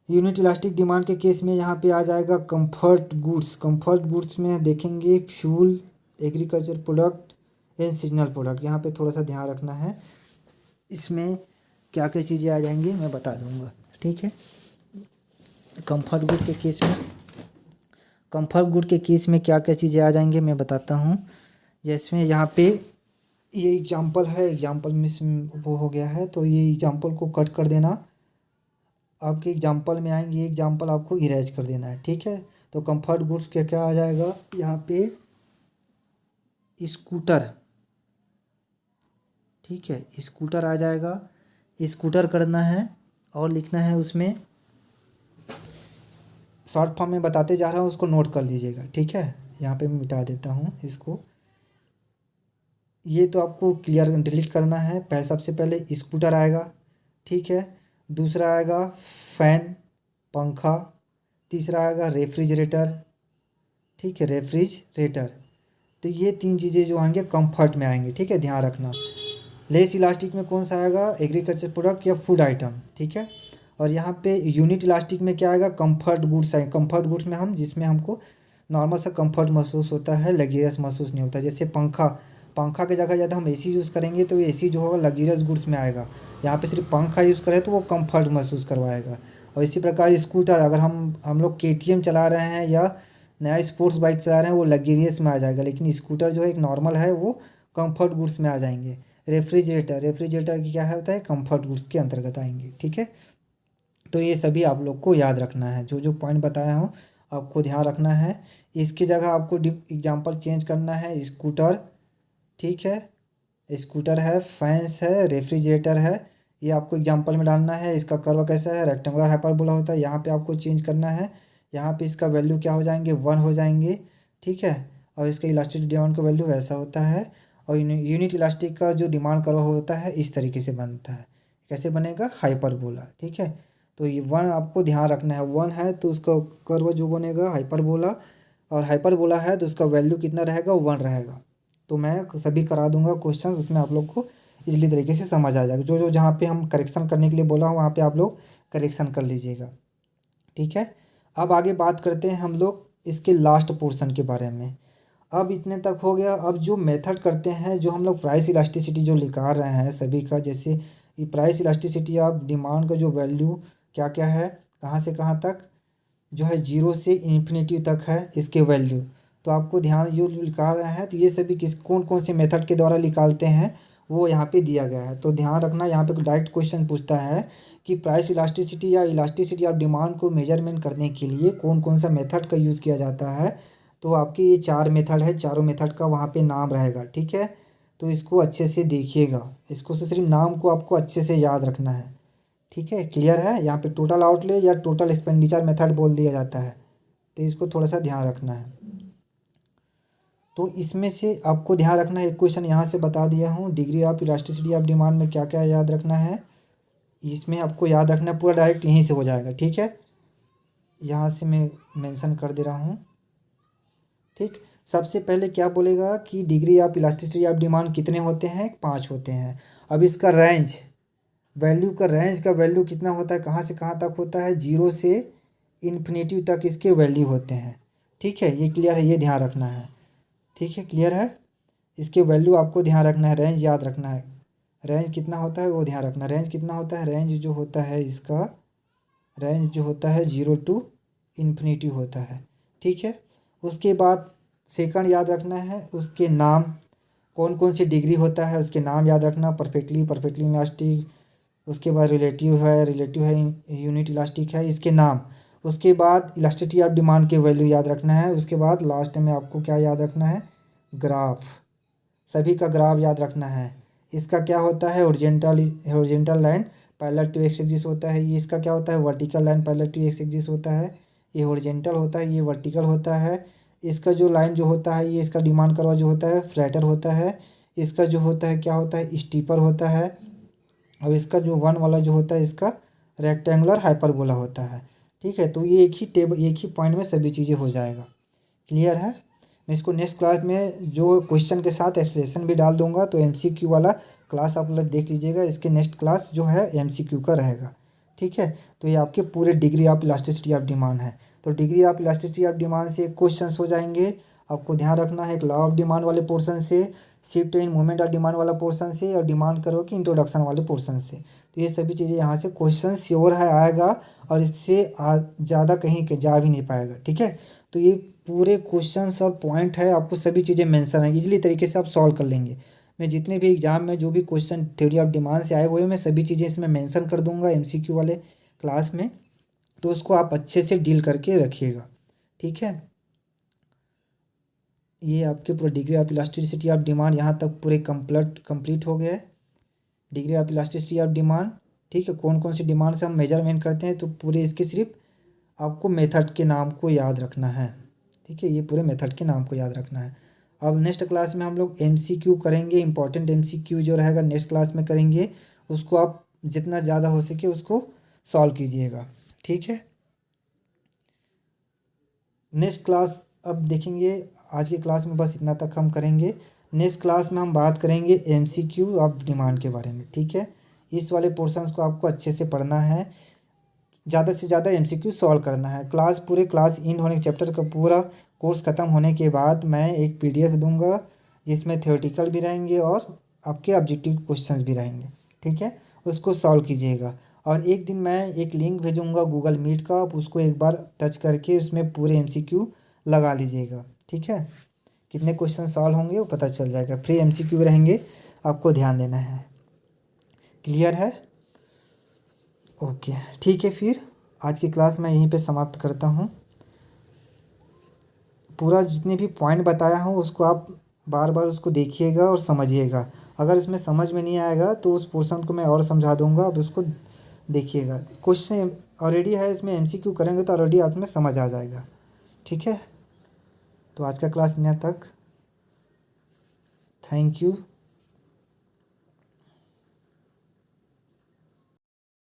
Speaker 1: यूनिट इलास्टिक डिमांड के केस में यहाँ पे आ जाएगा कंफर्ट गुड्स। कंफर्ट गुड्स में देखेंगे fuel, agriculture product and seasonal product. यहाँ पे थोड़ा सा ध्यान रखना है, इसमें क्या क्या चीज़ें आ जाएंगी मैं बता दूंगा, ठीक है। कंफर्ट गुड के केस में, कंफर्ट गुड के केस में क्या क्या चीज़ें आ जाएंगे मैं बताता हूँ। जैसे यहाँ पे ये एग्जांपल है, एग्जांपल में वो हो गया है, तो ये एग्जांपल को कट कर देना। आपके एग्जांपल में आएंगे, ये एग्जांपल आपको इरेज कर देना है, ठीक है। तो कंफर्ट गुड्स क्या क्या आ जाएगा यहाँ पे, स्कूटर, ठीक है, स्कूटर आ जाएगा। स्कूटर करना है और लिखना है उसमें, शॉर्ट फॉर्म में बताते जा रहा हूँ, उसको नोट कर लीजिएगा, ठीक है। यहाँ पे मैं मिटा देता हूँ इसको। ये तो आपको क्लियर डिलीट करना है। पहले सबसे पहले स्कूटर आएगा, ठीक है। दूसरा आएगा फैन, पंखा। तीसरा आएगा रेफ्रिजरेटर, ठीक है, रेफ्रिजरेटर। तो ये 3 चीज़ें जो आएंगे कंफर्ट में आएंगे, ठीक है, ध्यान रखना। लेस इलास्टिक में कौन सा आएगा, एग्रीकल्चर प्रोडक्ट या फूड आइटम, ठीक है। और यहाँ पे यूनिट इलास्टिक में क्या आएगा, कंफर्ट गुड्स आएंगे। कंफर्ट गुड्स में हम जिसमें हमको नॉर्मल सा कंफर्ट महसूस होता है, लग्जरियस महसूस नहीं होता। जैसे पंखा, पंखा की जगह यदि हम एसी यूज़ करेंगे तो एसी जो होगा लग्जरियस गुड्स में आएगा। यहाँ पे सिर्फ पंखा यूज़ करें तो वो कंफर्ट महसूस करवाएगा। और इसी प्रकार स्कूटर, अगर हम लोग केटीएम चला रहे हैं या नया स्पोर्ट्स बाइक चला रहे हैं वो लग्जरियस में आ जाएगा, लेकिन स्कूटर जो है एक नॉर्मल है वो कंफर्ट गुड्स में आ जाएंगे। रेफ्रिजरेटर की क्या है होता है, कंफर्ट गुड्स के अंतर्गत आएंगे, ठीक है। तो ये सभी आप लोग को याद रखना है, जो जो पॉइंट बताया हूँ आपको ध्यान रखना है। इसकी जगह आपको एग्जांपल चेंज करना है, स्कूटर, ठीक है, स्कूटर है, फैंस है, रेफ्रिजरेटर है, ये आपको एग्जांपल में डालना है। इसका कर्व कैसा है, रेक्टेंगुलर हाइपरबोला होता है। यहाँ पे आपको चेंज करना है, यहाँ पे इसका वैल्यू क्या हो जाएंगे, 1 हो जाएंगे, ठीक है। और इसका इलास्टिक डिमांड का वैल्यू वैसा होता है। और यूनिट इलास्टिक का जो डिमांड कर्व होता है इस तरीके से बनता है। कैसे बनेगा, हाइपरबोला, ठीक है। तो ये 1 आपको ध्यान रखना है, 1 है तो उसका कर्व जो बनेगा हाइपरबोला, और हाइपरबोला है तो उसका वैल्यू कितना रहेगा, 1 रहेगा। तो मैं सभी करा दूंगा क्वेश्चन, उसमें आप लोग को इजली तरीके से समझ आ जाएगा। जो जो जहाँ पे हम करेक्शन करने के लिए बोला हूँ वहाँ पे आप लोग करेक्शन कर लीजिएगा, ठीक है। अब आगे बात करते हैं हम लोग इसके लास्ट पोर्शन के बारे में। अब इतने तक हो गया। अब जो मेथड करते हैं, जो हम लोग प्राइस इलास्टिसिटी जो निकाल रहे हैं सभी का, जैसे ये प्राइस इलास्टिसिटी ऑफ डिमांड का जो वैल्यू क्या क्या है, कहाँ से कहाँ तक जो है, 0 से इन्फिनिटी तक है इसके वैल्यू। तो आपको ध्यान, ये जो निकाल रहे हैं तो ये सभी कौन कौन से मेथड के द्वारा निकालते हैं वो यहाँ पे दिया गया है। तो ध्यान रखना, यहाँ पे डायरेक्ट क्वेश्चन पूछता है कि प्राइस इलास्टिसिटी या इलास्टिसिटी ऑफ डिमांड को मेजरमेंट करने के लिए कौन कौन सा मेथड का यूज़ किया जाता है। तो आपके ये 4 मेथड है, चारों मेथड का वहाँ पे नाम रहेगा, ठीक है। तो इसको अच्छे से देखिएगा, इसको से सिर्फ नाम को आपको अच्छे से याद रखना है, ठीक है, क्लियर है। यहाँ पे टोटल आउटले या टोटल एक्सपेंडिचर मेथड बोल दिया जाता है, तो इसको थोड़ा सा ध्यान रखना है। तो इसमें से आपको ध्यान रखना है, एक क्वेश्चन यहाँ से बता दिया हूँ, degree of elasticity of demand में क्या क्या याद रखना है। इसमें आपको याद रखना पूरा डायरेक्ट यहीं से हो जाएगा, ठीक है। यहाँ से मैं मेंशन कर दे रहा हूँ, ठीक। सबसे पहले क्या बोलेगा कि degree of elasticity of demand कितने होते हैं, 5 होते हैं। अब इसका रेंज, वैल्यू का रेंज का वैल्यू कितना होता है, कहाँ से कहाँ तक होता है, 0 से इन्फिनिटी तक इसके वैल्यू होते हैं, ठीक है। ये क्लियर है, ये ध्यान रखना है, ठीक है, क्लियर है। इसके वैल्यू आपको ध्यान रखना है, रेंज याद रखना है, रेंज कितना होता है वो ध्यान रखना। रेंज कितना होता है, रेंज जो होता है इसका, रेंज जो होता है 0 टू इन्फिनिटी होता है, ठीक है। उसके बाद सेकंड याद रखना है, उसके नाम, कौन कौन सी डिग्री होता है उसके नाम याद रखना, परफेक्टली, परफेक्टली इलास्टिक, उसके बाद रिलेटिव है, यूनिट इलास्टिक है, इसके नाम। उसके बाद इलास्टिसिटी ऑफ डिमांड के वैल्यू याद रखना है। उसके बाद लास्ट में आपको क्या याद रखना है, ग्राफ, सभी का ग्राफ याद रखना है। इसका क्या होता है, horizontal line parallel to X axis होता है। ये इसका क्या होता है, vertical line parallel to X axis होता है। ये हॉरिजॉन्टल होता है, ये वर्टिकल होता है। इसका जो लाइन जो होता है, ये इसका डिमांड करवा जो होता है फ्लैटर होता है। इसका जो होता है क्या होता है, स्टीपर होता है। और इसका जो वन वाला जो होता है इसका रेक्टेंगुलर हाइपरबोला होता है, ठीक है। तो ये एक ही पॉइंट में सभी चीज़ें हो जाएगा, क्लियर है। मैं इसको नेक्स्ट क्लास में जो क्वेश्चन के साथ एक्सप्रेशन भी डाल दूंगा, तो एमसीक्यू वाला क्लास आप लोग देख लीजिएगा। इसके नेक्स्ट क्लास जो है एमसीक्यू का रहेगा, ठीक है। तो ये आपके पूरे degree of elasticity of demand है। तो degree of elasticity of demand से क्वेश्चन हो जाएंगे, आपको ध्यान रखना है। एक लॉ ऑफ डिमांड वाले पोर्शन से, shift in moment of demand वाला पोर्शन से, और डिमांड करो कि इंट्रोडक्शन वाले पोर्शन से। तो ये सभी चीज़ें यहाँ से क्वेश्चन श्योर है आएगा, और इससे ज़्यादा कहीं के जा भी नहीं पाएगा, ठीक है। तो ये पूरे क्वेश्चंस और पॉइंट है, आपको सभी चीज़ें मेंशन है, इजीली तरीके से आप सॉल्व कर लेंगे। मैं जितने भी एग्जाम में जो भी क्वेश्चन थ्योरी ऑफ डिमांड से आए हुए मैं सभी चीज़ें इसमें मेंशन कर दूंगा एमसीक्यू वाले क्लास में। तो उसको आप अच्छे से डील करके रखिएगा, ठीक है। ये आपके पूरा degree of elasticity of demand यहाँ तक पूरे कंप्लीट हो गया है। Degree of elasticity of demand, ठीक है। कौन कौन सी डिमांड से हम मेजरमेंट करते हैं, तो पूरे इसके सिर्फ आपको मेथड के नाम को याद रखना है, ठीक है। ये पूरे मेथड के नाम को याद रखना है। अब नेक्स्ट क्लास में हम लोग एमसीक्यू करेंगे, इंपॉर्टेंट एमसीक्यू जो रहेगा नेक्स्ट क्लास में करेंगे। उसको आप जितना ज़्यादा हो सके उसको सॉल्व कीजिएगा, ठीक है। नेक्स्ट क्लास अब देखेंगे, आज की क्लास में बस इतना तक हम करेंगे। नेक्स्ट क्लास में हम बात करेंगे एमसीक्यू ऑफ डिमांड के बारे में, ठीक है। इस वाले पोर्शंस को आपको अच्छे से पढ़ना है, ज़्यादा से ज़्यादा एमसीक्यू सॉल्व करना है। पूरे क्लास इन होने चैप्टर का पूरा कोर्स ख़त्म होने के बाद मैं एक पीडीएफ दूंगा, जिसमें थ्योरेटिकल भी रहेंगे और आपके ऑब्जेक्टिव क्वेश्चंस भी रहेंगे, ठीक है। उसको सॉल्व कीजिएगा। और एक दिन मैं एक लिंक भेजूंगा गूगल मीट का, आप उसको एक बार टच करके उसमें पूरे एमसीक्यू लगा लीजिएगा, ठीक है। कितने क्वेश्चन सॉल्व होंगे वो पता चल जाएगा। फ्री एमसीक्यू रहेंगे, आपको ध्यान देना है, क्लियर है। ओके, ठीक है। फिर आज की क्लास मैं यहीं पे समाप्त करता हूँ। पूरा जितने भी पॉइंट बताया हूँ उसको आप बार बार उसको देखिएगा और समझिएगा। अगर इसमें समझ में नहीं आएगा तो उस पोर्शन को मैं और समझा दूंगा, अब उसको देखिएगा। क्वेश्चन ऑलरेडी है इसमें, एमसीक्यू करेंगे तो ऑलरेडी आप में समझ आ जाएगा, ठीक है। तो आज का क्लास यहाँ तक, थैंक यू।